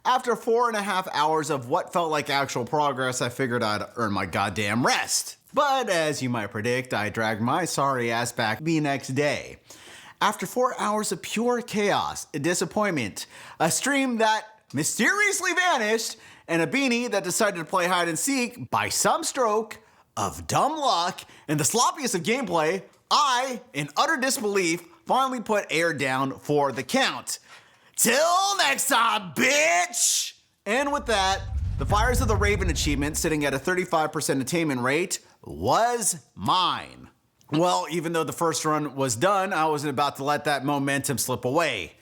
after 4.5 hours of what felt like actual progress, I figured I'd earn my goddamn rest. But as you might predict, I dragged my sorry ass back the next day. After 4 hours of pure chaos, disappointment, a stream that mysteriously vanished, and a beanie that decided to play hide and seek by some stroke of dumb luck and the sloppiest of gameplay, I, in utter disbelief, finally put Ayer down for the count. Till next time, bitch! And with that, the Fires of the Raven achievement, sitting at a 35% attainment rate, was mine. Well, even though the first run was done, I wasn't about to let that momentum slip away.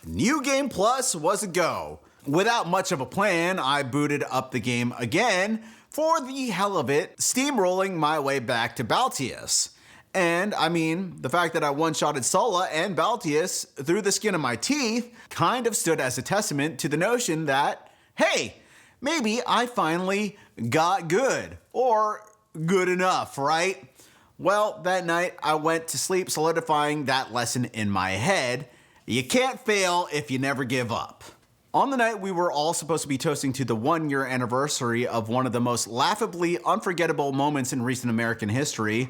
New Game Plus was a go. Without much of a plan, I booted up the game again for the hell of it, steamrolling my way back to Balteus. And I mean, the fact that I one-shotted Sulla and Balteus through the skin of my teeth kind of stood as a testament to the notion that, hey, maybe I finally got good, or good enough, right? Well, that night I went to sleep solidifying that lesson in my head. You can't fail if you never give up. On the night we were all supposed to be toasting to the 1-year anniversary of one of the most laughably unforgettable moments in recent American history,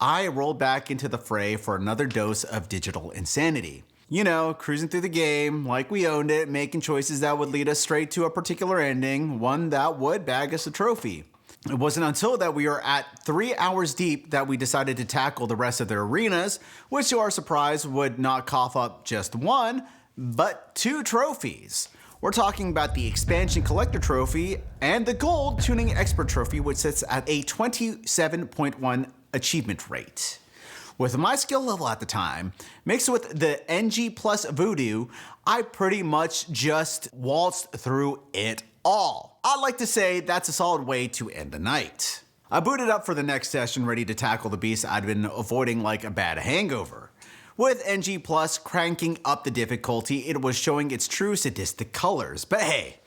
I rolled back into the fray for another dose of digital insanity. You know, cruising through the game like we owned it, making choices that would lead us straight to a particular ending, one that would bag us a trophy. It wasn't until that we were at 3 hours deep that we decided to tackle the rest of the arenas, which to our surprise would not cough up just one, but 2 trophies. We're talking about the Expansion Collector Trophy and the Gold Tuning Expert Trophy, which sits at a 27.1 achievement rate. With my skill level at the time, mixed with the NG plus Voodoo, I pretty much just waltzed through it all. I'd like to say that's a solid way to end the night. I booted up for the next session ready to tackle the beast I'd been avoiding like a bad hangover. With NG Plus cranking up the difficulty, it was showing its true sadistic colors. But hey,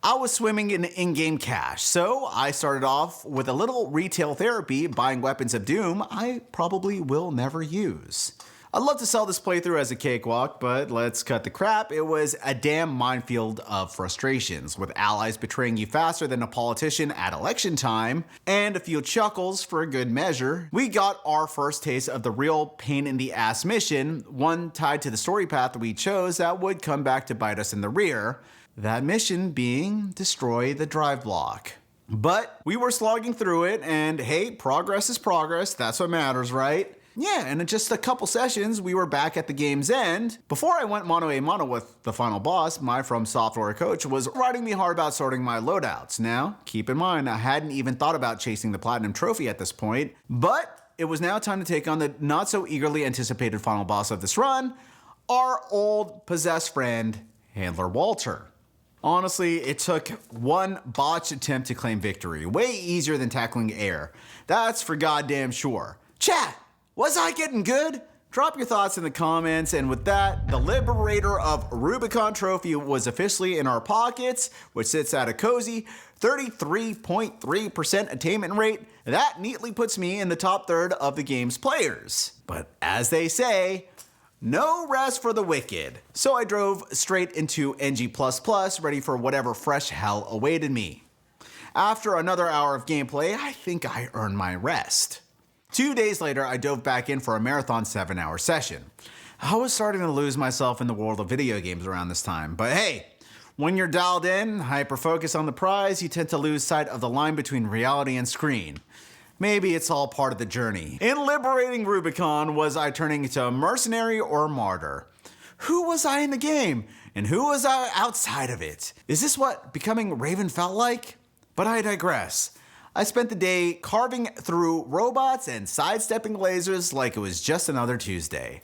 I was swimming in in-game cash, so I started off with a little retail therapy buying weapons of doom I probably will never use. I'd love to sell this playthrough as a cakewalk, but let's cut the crap. It was a damn minefield of frustrations, with allies betraying you faster than a politician at election time, and a few chuckles for a good measure. We got our first taste of the real pain-in-the-ass mission, one tied to the story path we chose that would come back to bite us in the rear. That mission being destroy the drive block. But we were slogging through it, and hey, progress is progress, that's what matters, right? Yeah, and in just a couple sessions, we were back at the game's end. Before I went mano-a-mano with the final boss, my FromSoft coach was riding me hard about sorting my loadouts. Now, keep in mind, I hadn't even thought about chasing the Platinum Trophy at this point, but it was now time to take on the not-so-eagerly anticipated final boss of this run, our old possessed friend, Handler Walter. Honestly, it took one botched attempt to claim victory, way easier than tackling Ayer. That's for goddamn sure. Chat! Was I getting good? Drop your thoughts in the comments, and with that, the Liberator of Rubicon trophy was officially in our pockets, which sits at a cozy 33.3% attainment rate. That neatly puts me in the top third of the game's players. But as they say, no rest for the wicked. So I drove straight into NG++, ready for whatever fresh hell awaited me. After another hour of gameplay, I think I earned my rest. 2 days later, I dove back in for a marathon 7-hour session. I was starting to lose myself in the world of video games around this time, but hey, when you're dialed in, hyper-focused on the prize, you tend to lose sight of the line between reality and screen. Maybe it's all part of the journey. In liberating Rubicon, was I turning into a mercenary or a martyr? Who was I in the game, and who was I outside of it? Is this what becoming Raven felt like? But I digress. I spent the day carving through robots and sidestepping lasers like it was just another Tuesday.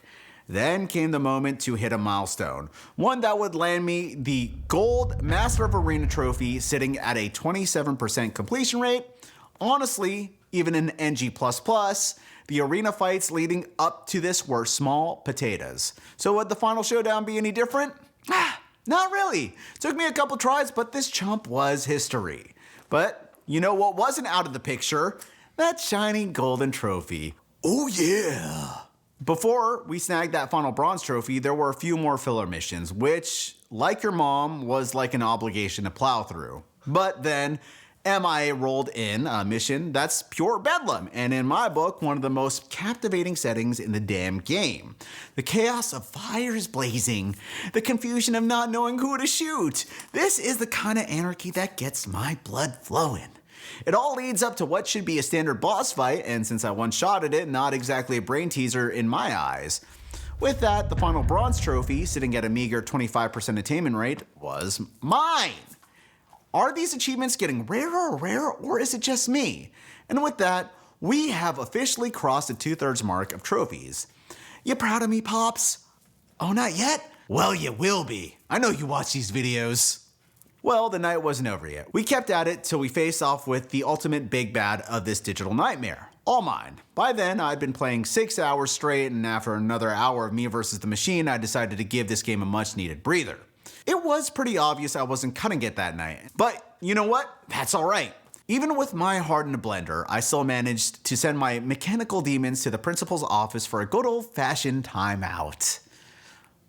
Then came the moment to hit a milestone, one that would land me the Gold Master of Arena trophy sitting at a 27% completion rate. Honestly, even in NG++, the arena fights leading up to this were small potatoes. So would the final showdown be any different? Not really. Took me a couple tries, but this chump was history. But you know what wasn't out of the picture? That shiny golden trophy. Oh yeah! Before we snagged that final bronze trophy, there were a few more filler missions, which, like your mom, was like an obligation to plow through. But then, MIA rolled in a mission that's pure bedlam, and in my book, one of the most captivating settings in the damn game. The chaos of fires blazing, the confusion of not knowing who to shoot. This is the kind of anarchy that gets my blood flowing. It all leads up to what should be a standard boss fight, and since I one-shotted it, not exactly a brain teaser in my eyes. With that, the final bronze trophy, sitting at a meager 25% attainment rate, was mine. Are these achievements getting rarer, or is it just me? And with that, we have officially crossed the 2/3 mark of trophies. You proud of me, Pops? Oh, not yet? Well, you will be. I know you watch these videos. Well, the night wasn't over yet. We kept at it till we faced off with the ultimate big bad of this digital nightmare. All mine. By then, I'd been playing 6 hours straight, and after another hour of me versus the machine, I decided to give this game a much needed breather. It was pretty obvious I wasn't cutting it that night. But you know what? That's alright. Even with my heart in a blender, I still managed to send my mechanical demons to the principal's office for a good old-fashioned timeout.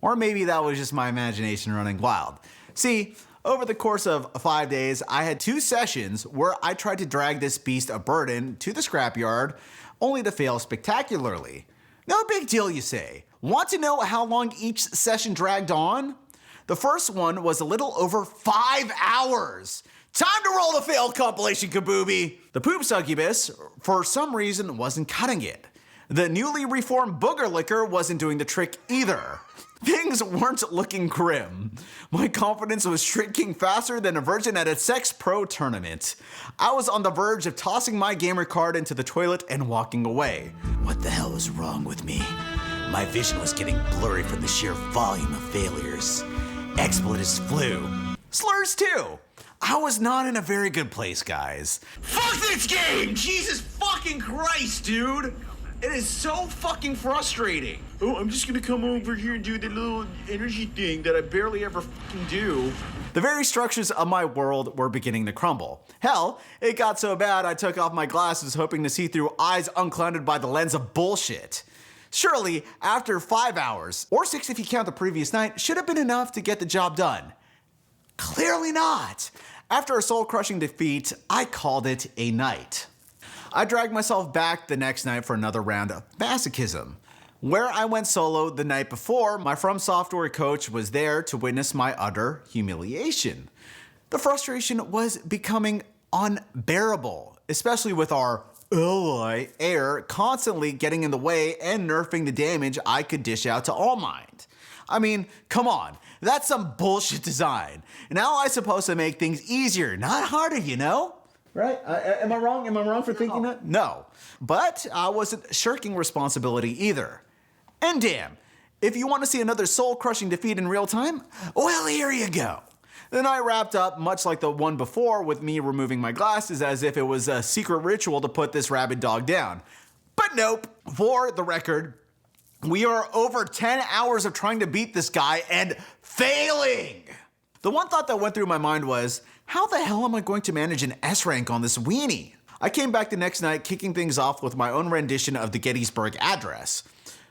Or maybe that was just my imagination running wild. See, over the course of 5 days, I had 2 sessions where I tried to drag this beast of burden to the scrapyard, only to fail spectacularly. No big deal, you say. Want to know how long each session dragged on? The first one was a little over 5 hours. Time to roll the fail compilation, Kabooby. The Poop Succubus, for some reason, wasn't cutting it. The newly reformed Booger Licker wasn't doing the trick either. Things weren't looking grim. My confidence was shrinking faster than a virgin at a sex pro tournament. I was on the verge of tossing my gamer card into the toilet and walking away. What the hell was wrong with me? My vision was getting blurry from the sheer volume of failures. Expletives flew. Slurs too. I was not in a very good place, guys. Fuck this game! Jesus fucking Christ, dude! It is so fucking frustrating. Oh, I'm just gonna come over here and do the little energy thing that I barely ever fucking do. The very structures of my world were beginning to crumble. Hell, it got so bad I took off my glasses hoping to see through eyes unclouded by the lens of bullshit. Surely, after 5 hours, or 6 if you count the previous night, should have been enough to get the job done. Clearly not. After a soul-crushing defeat, I called it a night. I dragged myself back the next night for another round of masochism. Where I went solo the night before, my FromSoft coach was there to witness my utter humiliation. The frustration was becoming unbearable, especially with our ally Air constantly getting in the way and nerfing the damage I could dish out to All Mind. I mean, come on, that's some bullshit design. And how am I supposed to make things easier, not harder, you know? Right? Am I wrong? Am I wrong for thinking that? No. But I wasn't shirking responsibility either. And damn, if you want to see another soul-crushing defeat in real time, well, here you go. The night wrapped up much like the one before, with me removing my glasses as if it was a secret ritual to put this rabid dog down. But nope, for the record, we are over 10 hours of trying to beat this guy and failing. The one thought that went through my mind was, how the hell am I going to manage an S rank on this weenie? I came back the next night kicking things off with my own rendition of the Gettysburg Address.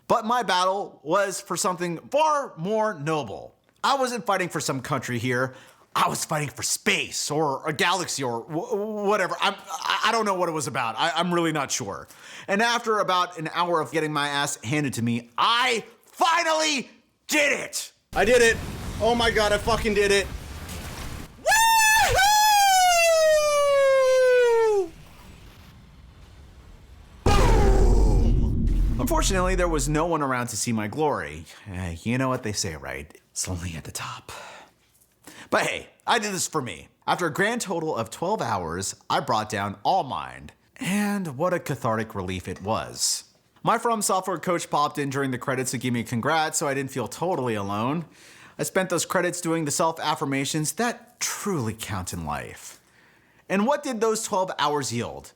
But my battle was for something far more noble. I wasn't fighting for some country here. I was fighting for space or a galaxy or whatever. I don't know what it was about. I'm really not sure. And after about an hour of getting my ass handed to me, I finally did it. I did it. Oh my god, I fucking did it. Unfortunately, there was no one around to see my glory. You know what they say, right? It's only at the top. But hey, I did this for me. After a grand total of 12 hours, I brought down All Mind. And what a cathartic relief it was. My FromSoft coach popped in during the credits to give me congrats, so I didn't feel totally alone. I spent those credits doing the self-affirmations that truly count in life. And what did those 12 hours yield?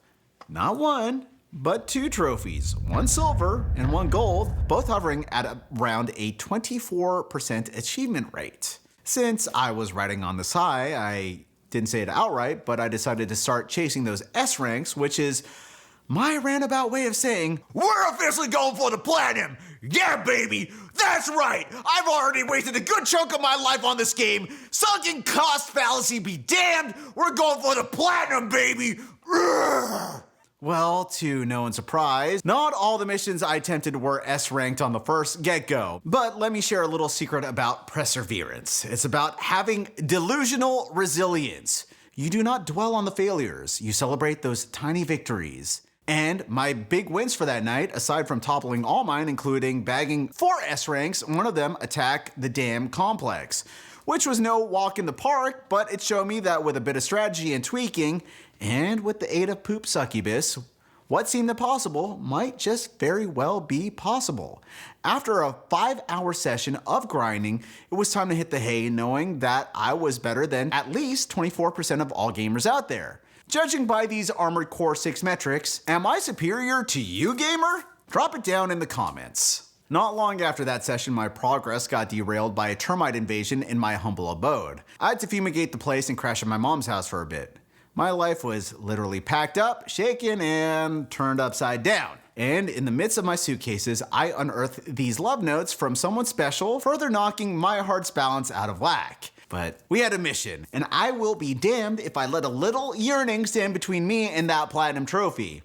Not one, but 2 trophies, 1 silver and 1 gold, both hovering at around a 24% achievement rate. Since I was riding on this high, I didn't say it outright, but I decided to start chasing those S ranks, which is my roundabout way of saying, we're officially going for the platinum! Yeah, baby! That's right! I've already wasted a good chunk of my life on this game! Sunken cost fallacy be damned! We're going for the platinum, baby! Urgh! Well, to no one's surprise, not all the missions I attempted were S-ranked on the first get-go. But let me share a little secret about perseverance. It's about having delusional resilience. You do not dwell on the failures, you celebrate those tiny victories. And my big wins for that night, aside from toppling all mine, including bagging 4 S ranks, one of them attack the damn complex. Which was no walk in the park, but it showed me that with a bit of strategy and tweaking, and with the aid of Poop Succubus, what seemed impossible might just very well be possible. After a 5-hour session of grinding, it was time to hit the hay, knowing that I was better than at least 24% of all gamers out there. Judging by these Armored Core 6 metrics, am I superior to you, gamer? Drop it down in the comments. Not long after that session, my progress got derailed by a termite invasion in my humble abode. I had to fumigate the place and crash at my mom's house for a bit. My life was literally packed up, shaken, and turned upside down. And in the midst of my suitcases, I unearthed these love notes from someone special, further knocking my heart's balance out of whack. But we had a mission, and I will be damned if I let a little yearning stand between me and that platinum trophy.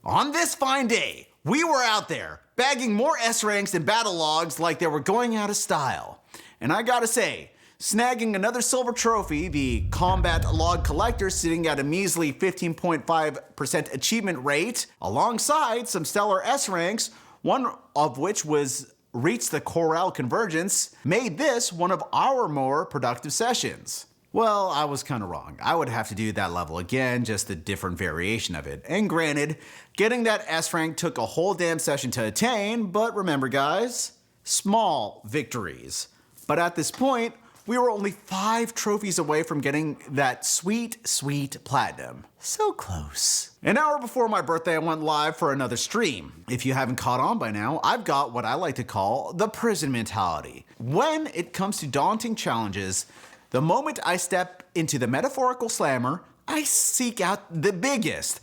On this fine day, we were out there, bagging more S ranks and battle logs like they were going out of style. And I gotta say, snagging another silver trophy, the Combat Log Collector sitting at a measly 15.5% achievement rate, alongside some stellar S ranks, one of which was reached the Corral Convergence, made this one of our more productive sessions. Well, I was kinda wrong. I would have to do that level again, just a different variation of it. And granted, getting that S rank took a whole damn session to attain, but remember guys, small victories. But at this point, we were only 5 trophies away from getting that sweet, sweet platinum. So close. An hour before my birthday, I went live for another stream. If you haven't caught on by now, I've got what I like to call the prison mentality. When it comes to daunting challenges, the moment I step into the metaphorical slammer, I seek out the biggest,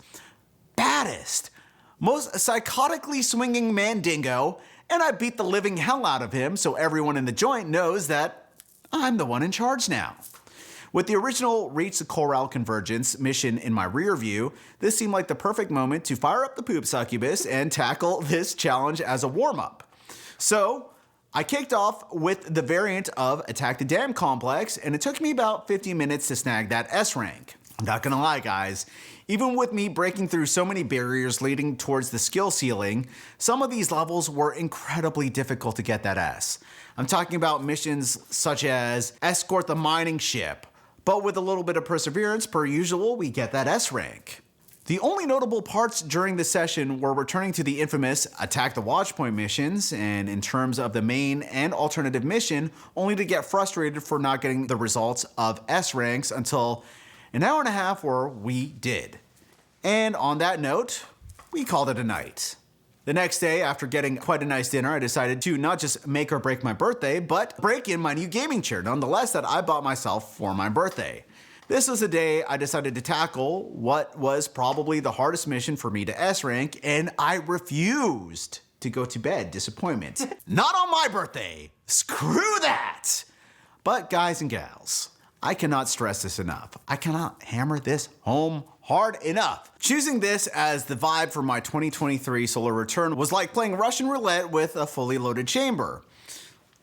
baddest, most psychotically swinging mandingo, and I beat the living hell out of him so everyone in the joint knows that I'm the one in charge now. With the original Reach the Corral Convergence mission in my rear view, this seemed like the perfect moment to fire up the Poop Succubus and tackle this challenge as a warm-up. So, I kicked off with the variant of Attack the Dam Complex, and it took me about 50 minutes to snag that S rank. I'm not gonna lie guys, even with me breaking through so many barriers leading towards the skill ceiling, some of these levels were incredibly difficult to get that S. I'm talking about missions such as escort the mining ship, but with a little bit of perseverance per usual, we get that S rank. The only notable parts during the session were returning to the infamous Attack the Watchpoint missions, and in terms of the main and alternative mission, only to get frustrated for not getting the results of S ranks until an hour and a half where we did. And on that note, we called it a night. The next day, after getting quite a nice dinner, I decided to not just make or break my birthday, but break in my new gaming chair, nonetheless, that I bought myself for my birthday. This was the day I decided to tackle what was probably the hardest mission for me to S-rank, and I refused to go to bed. Disappointment. Not on my birthday! Screw that! But guys and gals, I cannot stress this enough. I cannot hammer this home hard enough. Choosing this as the vibe for my 2023 solar return was like playing Russian roulette with a fully loaded chamber.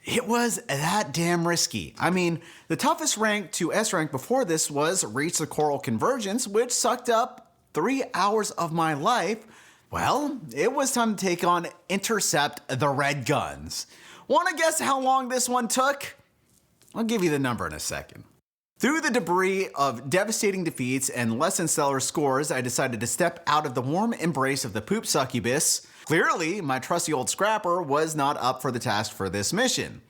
It was that damn risky. I mean, the toughest rank to S rank before this was Reach the Coral Convergence, which sucked up 3 hours of my life. Well, it was time to take on Intercept the Red Guns. Wanna guess how long this one took? I'll give you the number in a second. Through the debris of devastating defeats and less than stellar scores, I decided to step out of the warm embrace of the Poop Succubus. Clearly, my trusty old scrapper was not up for the task for this mission.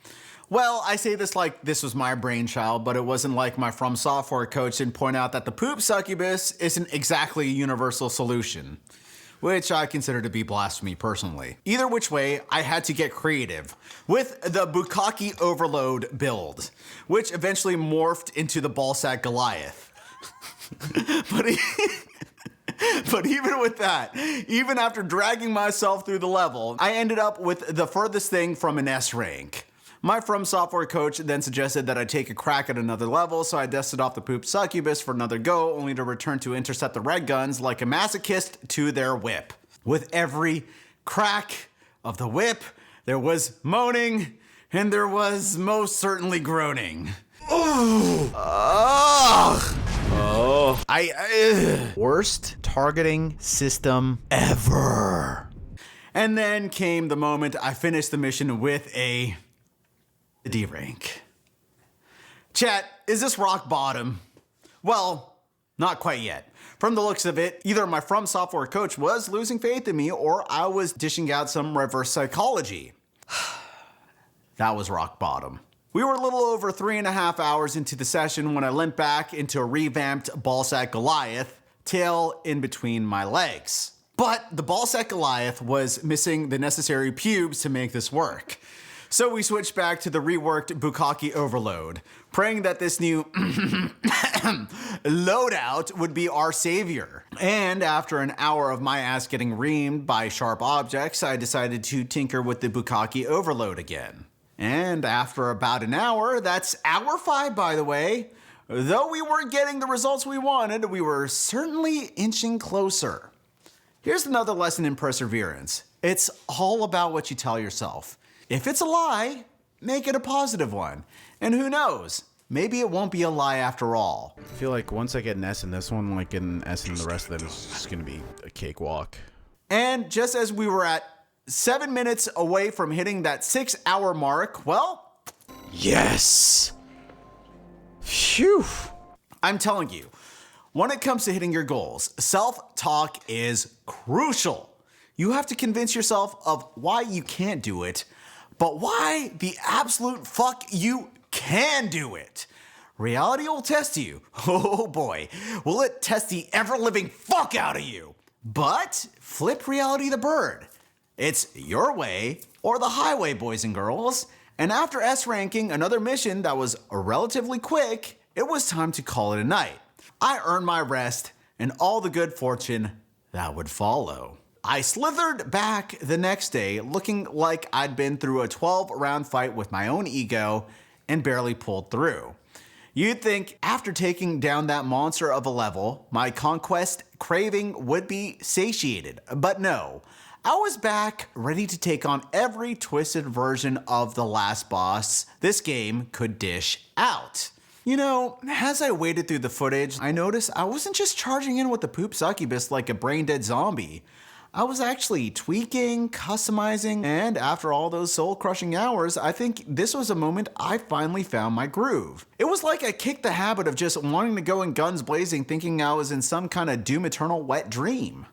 Well, I say this like this was my brainchild, but it wasn't like my FromSoft coach didn't point out that the Poop Succubus isn't exactly a universal solution, which I consider to be blasphemy personally. Either which way, I had to get creative with the Bukkake Overload build, which eventually morphed into the Ballsack Goliath. But even with that, even after dragging myself through the level, I ended up with the furthest thing from an S rank. My FromSoft coach then suggested that I take a crack at another level, so I dusted off the Poop Succubus for another go, only to return to intercept the Red Guns like a masochist to their whip. With every crack of the whip, there was moaning, and there was most certainly groaning. Ooh! Ugh! Oh. Worst targeting system ever. And then came the moment I finished the mission with a D rank. Chat, is this rock bottom? Well, not quite yet. From the looks of it, either my FromSoft coach was losing faith in me or I was dishing out some reverse psychology. That was rock bottom. We were a little over 3.5 hours into the session when I limped back into a revamped Ballsack Goliath, tail in between my legs. But the Ballsack Goliath was missing the necessary pubes to make this work. So we switched back to the reworked Bukkake Overload, praying that this new loadout would be our savior. And after an hour of my ass getting reamed by sharp objects, I decided to tinker with the Bukkake Overload again. And after about an hour, that's hour 5 by the way, though we weren't getting the results we wanted, we were certainly inching closer. Here's another lesson in perseverance. It's all about what you tell yourself. If it's a lie, make it a positive one. And who knows, maybe it won't be a lie after all. I feel like once I get an S in this one, like an S in the rest of them, it's just gonna be a cakewalk. And just as we were at 7 minutes away from hitting that 6-hour mark, well, yes. Phew. I'm telling you, when it comes to hitting your goals, self-talk is crucial. You have to convince yourself of why you can't do it, but why the absolute fuck you can do it. Reality will test you. Oh boy, will it test the ever-living fuck out of you. But flip reality the bird. It's your way or the highway, boys and girls. And after S-ranking another mission that was relatively quick, it was time to call it a night. I earned my rest and all the good fortune that would follow. I slithered back the next day looking like I'd been through a 12-round fight with my own ego and barely pulled through. You'd think after taking down that monster of a level, my conquest craving would be satiated, but no. I was back ready to take on every twisted version of the last boss this game could dish out. You know, as I waded through the footage, I noticed I wasn't just charging in with the Poop Succubus like a brain-dead zombie. I was actually tweaking, customizing, and after all those soul-crushing hours, I think this was a moment I finally found my groove. It was like I kicked the habit of just wanting to go in guns blazing thinking I was in some kind of Doom Eternal wet dream.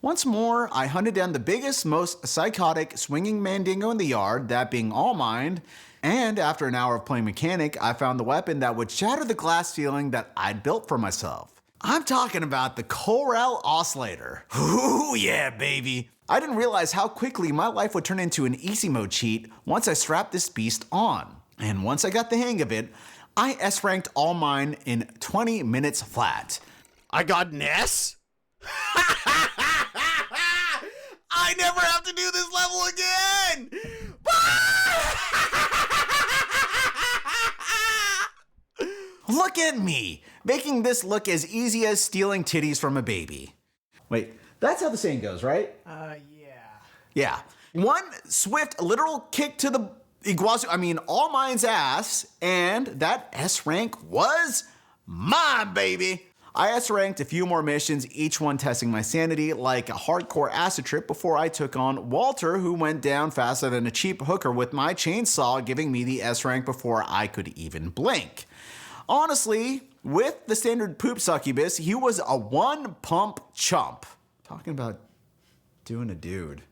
Once more, I hunted down the biggest, most psychotic swinging mandingo in the yard, that being All Mind, and after an hour of playing mechanic, I found the weapon that would shatter the glass ceiling that I'd built for myself. I'm talking about the Corel Oscillator. Ooh yeah, baby. I didn't realize how quickly my life would turn into an easy mode cheat once I strapped this beast on. And once I got the hang of it, I S-ranked all mine in 20 minutes flat. I got an S? I never have to do this level again! Look at me, making this look as easy as stealing titties from a baby. Wait, that's how the saying goes, right? Yeah. One swift literal kick to the all mine's ass, and that S rank was mine, baby. I S-ranked a few more missions, each one testing my sanity like a hardcore acid trip before I took on Walter, who went down faster than a cheap hooker with my chainsaw, giving me the S rank before I could even blink. Honestly, with the standard Poop Succubus, he was a one-pump chump. Talking about doing a dude.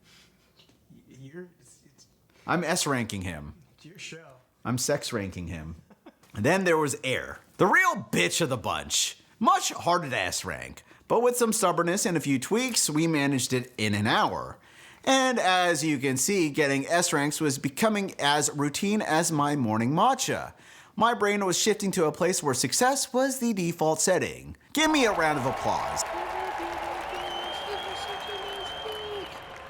I'm S-ranking him. It's your show. I'm sex-ranking him. And then there was Air, the real bitch of the bunch. Much harder to S-rank, but with some stubbornness and a few tweaks, we managed it in an hour. And as you can see, getting S-ranks was becoming as routine as my morning matcha. My brain was shifting to a place where success was the default setting. Give me a round of applause.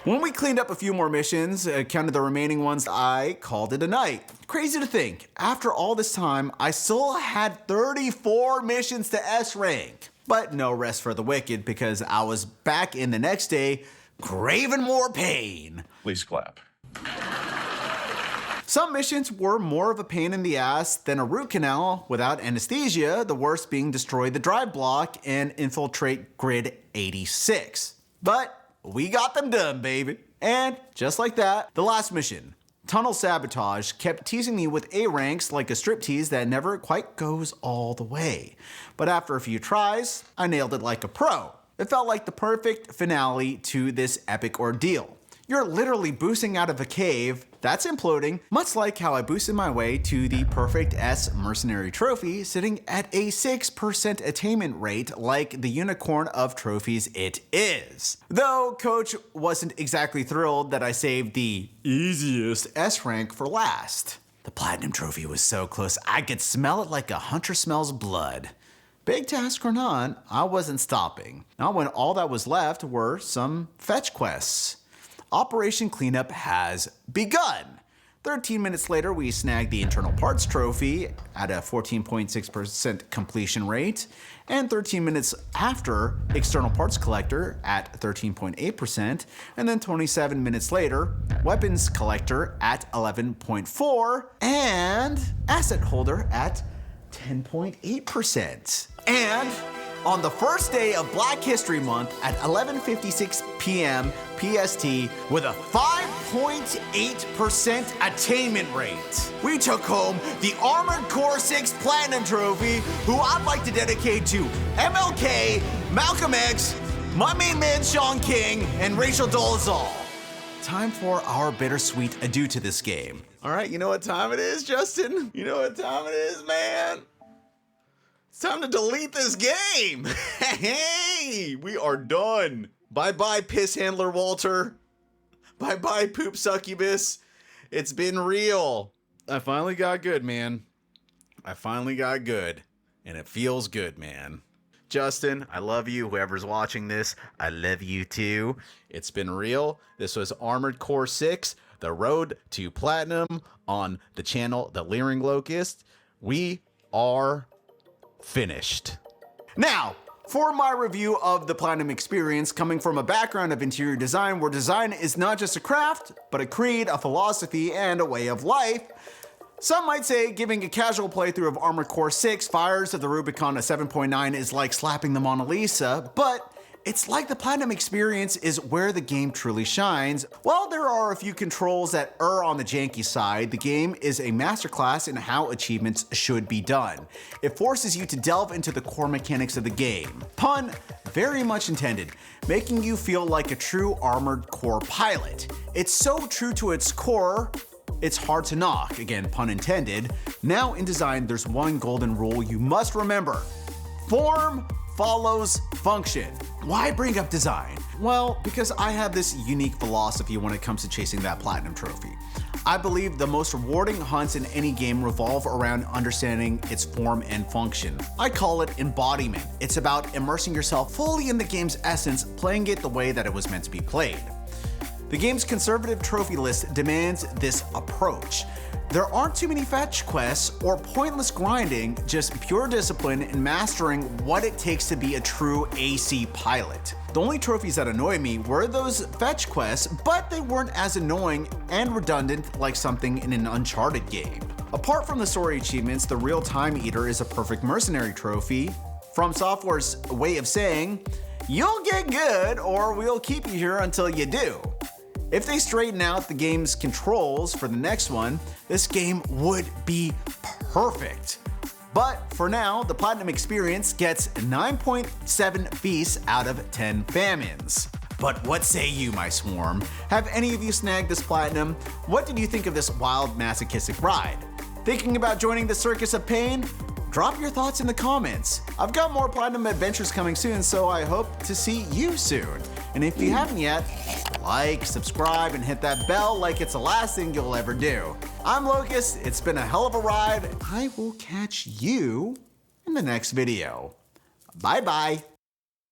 When we cleaned up a few more missions, counted the remaining ones, I called it a night. Crazy to think, after all this time, I still had 34 missions to S-rank. But no rest for the wicked, because I was back in the next day, craving more pain. Please clap. Some missions were more of a pain in the ass than a root canal without anesthesia, the worst being destroy the drive block and infiltrate grid 86. But we got them done, baby. And just like that, the last mission, Tunnel Sabotage, kept teasing me with A ranks like a striptease that never quite goes all the way. But after a few tries, I nailed it like a pro. It felt like the perfect finale to this epic ordeal. You're literally boosting out of a cave that's imploding, much like how I boosted my way to the perfect S Mercenary trophy, sitting at a 6% attainment rate like the unicorn of trophies it is. Though Coach wasn't exactly thrilled that I saved the easiest S rank for last. The Platinum trophy was so close I could smell it like a hunter smells blood. Big task or not, I wasn't stopping. Not when all that was left were some fetch quests. Operation Cleanup has begun. 13 minutes later, we snagged the Internal Parts trophy at a 14.6% completion rate, and 13 minutes after, External Parts Collector at 13.8%, and then 27 minutes later, Weapons Collector at 11.4%, and Asset Holder at 10.8%. And on the first day of Black History Month at 11:56 p.m. PST with a 5.8% attainment rate, we took home the Armored Core 6 Platinum Trophy, who I'd like to dedicate to MLK, Malcolm X, my main man Sean King, and Rachel Dolezal. Time for our bittersweet adieu to this game. All right, you know what time it is, Justin? You know what time it is, man? It's time to delete this game. Hey, we are done. Bye-bye, piss handler Walter. Bye-bye, Poop Succubus. It's been real. I finally got good, man. I finally got good. And it feels good, man. Justin, I love you. Whoever's watching this, I love you too. It's been real. This was Armored Core 6, the road to platinum on the channel, The Leering Locust. We are finished. Now, for my review of the Platinum experience, coming from a background of interior design where design is not just a craft, but a creed, a philosophy, and a way of life, some might say giving a casual playthrough of Armored Core 6 Fires of the Rubicon a 7.9 is like slapping the Mona Lisa, but it's like the Platinum experience is where the game truly shines. While there are a few controls that err on the janky side, the game is a masterclass in how achievements should be done. It forces you to delve into the core mechanics of the game. Pun very much intended, making you feel like a true Armored Core pilot. It's so true to its core, it's hard to knock, again pun intended. Now in design, there's one golden rule you must remember. Form follows function. Why bring up design? Well, because I have this unique philosophy when it comes to chasing that platinum trophy. I believe the most rewarding hunts in any game revolve around understanding its form and function. I call it embodiment. It's about immersing yourself fully in the game's essence, playing it the way that it was meant to be played. The game's conservative trophy list demands this approach. There aren't too many fetch quests or pointless grinding, just pure discipline and mastering what it takes to be a true AC pilot. The only trophies that annoy me were those fetch quests, but they weren't as annoying and redundant like something in an Uncharted game. Apart from the story achievements, the real time eater is a perfect mercenary trophy. FromSoftware's way of saying, you'll get good or we'll keep you here until you do. If they straighten out the game's controls for the next one, this game would be perfect. But for now, the Platinum experience gets 9.7 feasts out of 10 famines. But what say you, my swarm? Have any of you snagged this Platinum? What did you think of this wild masochistic ride? Thinking about joining the circus of pain? Drop your thoughts in the comments. I've got more Platinum adventures coming soon, so I hope to see you soon. And if you haven't yet, like, subscribe, and hit that bell like it's the last thing you'll ever do. I'm Locust, it's been a hell of a ride. I will catch you in the next video. Bye bye.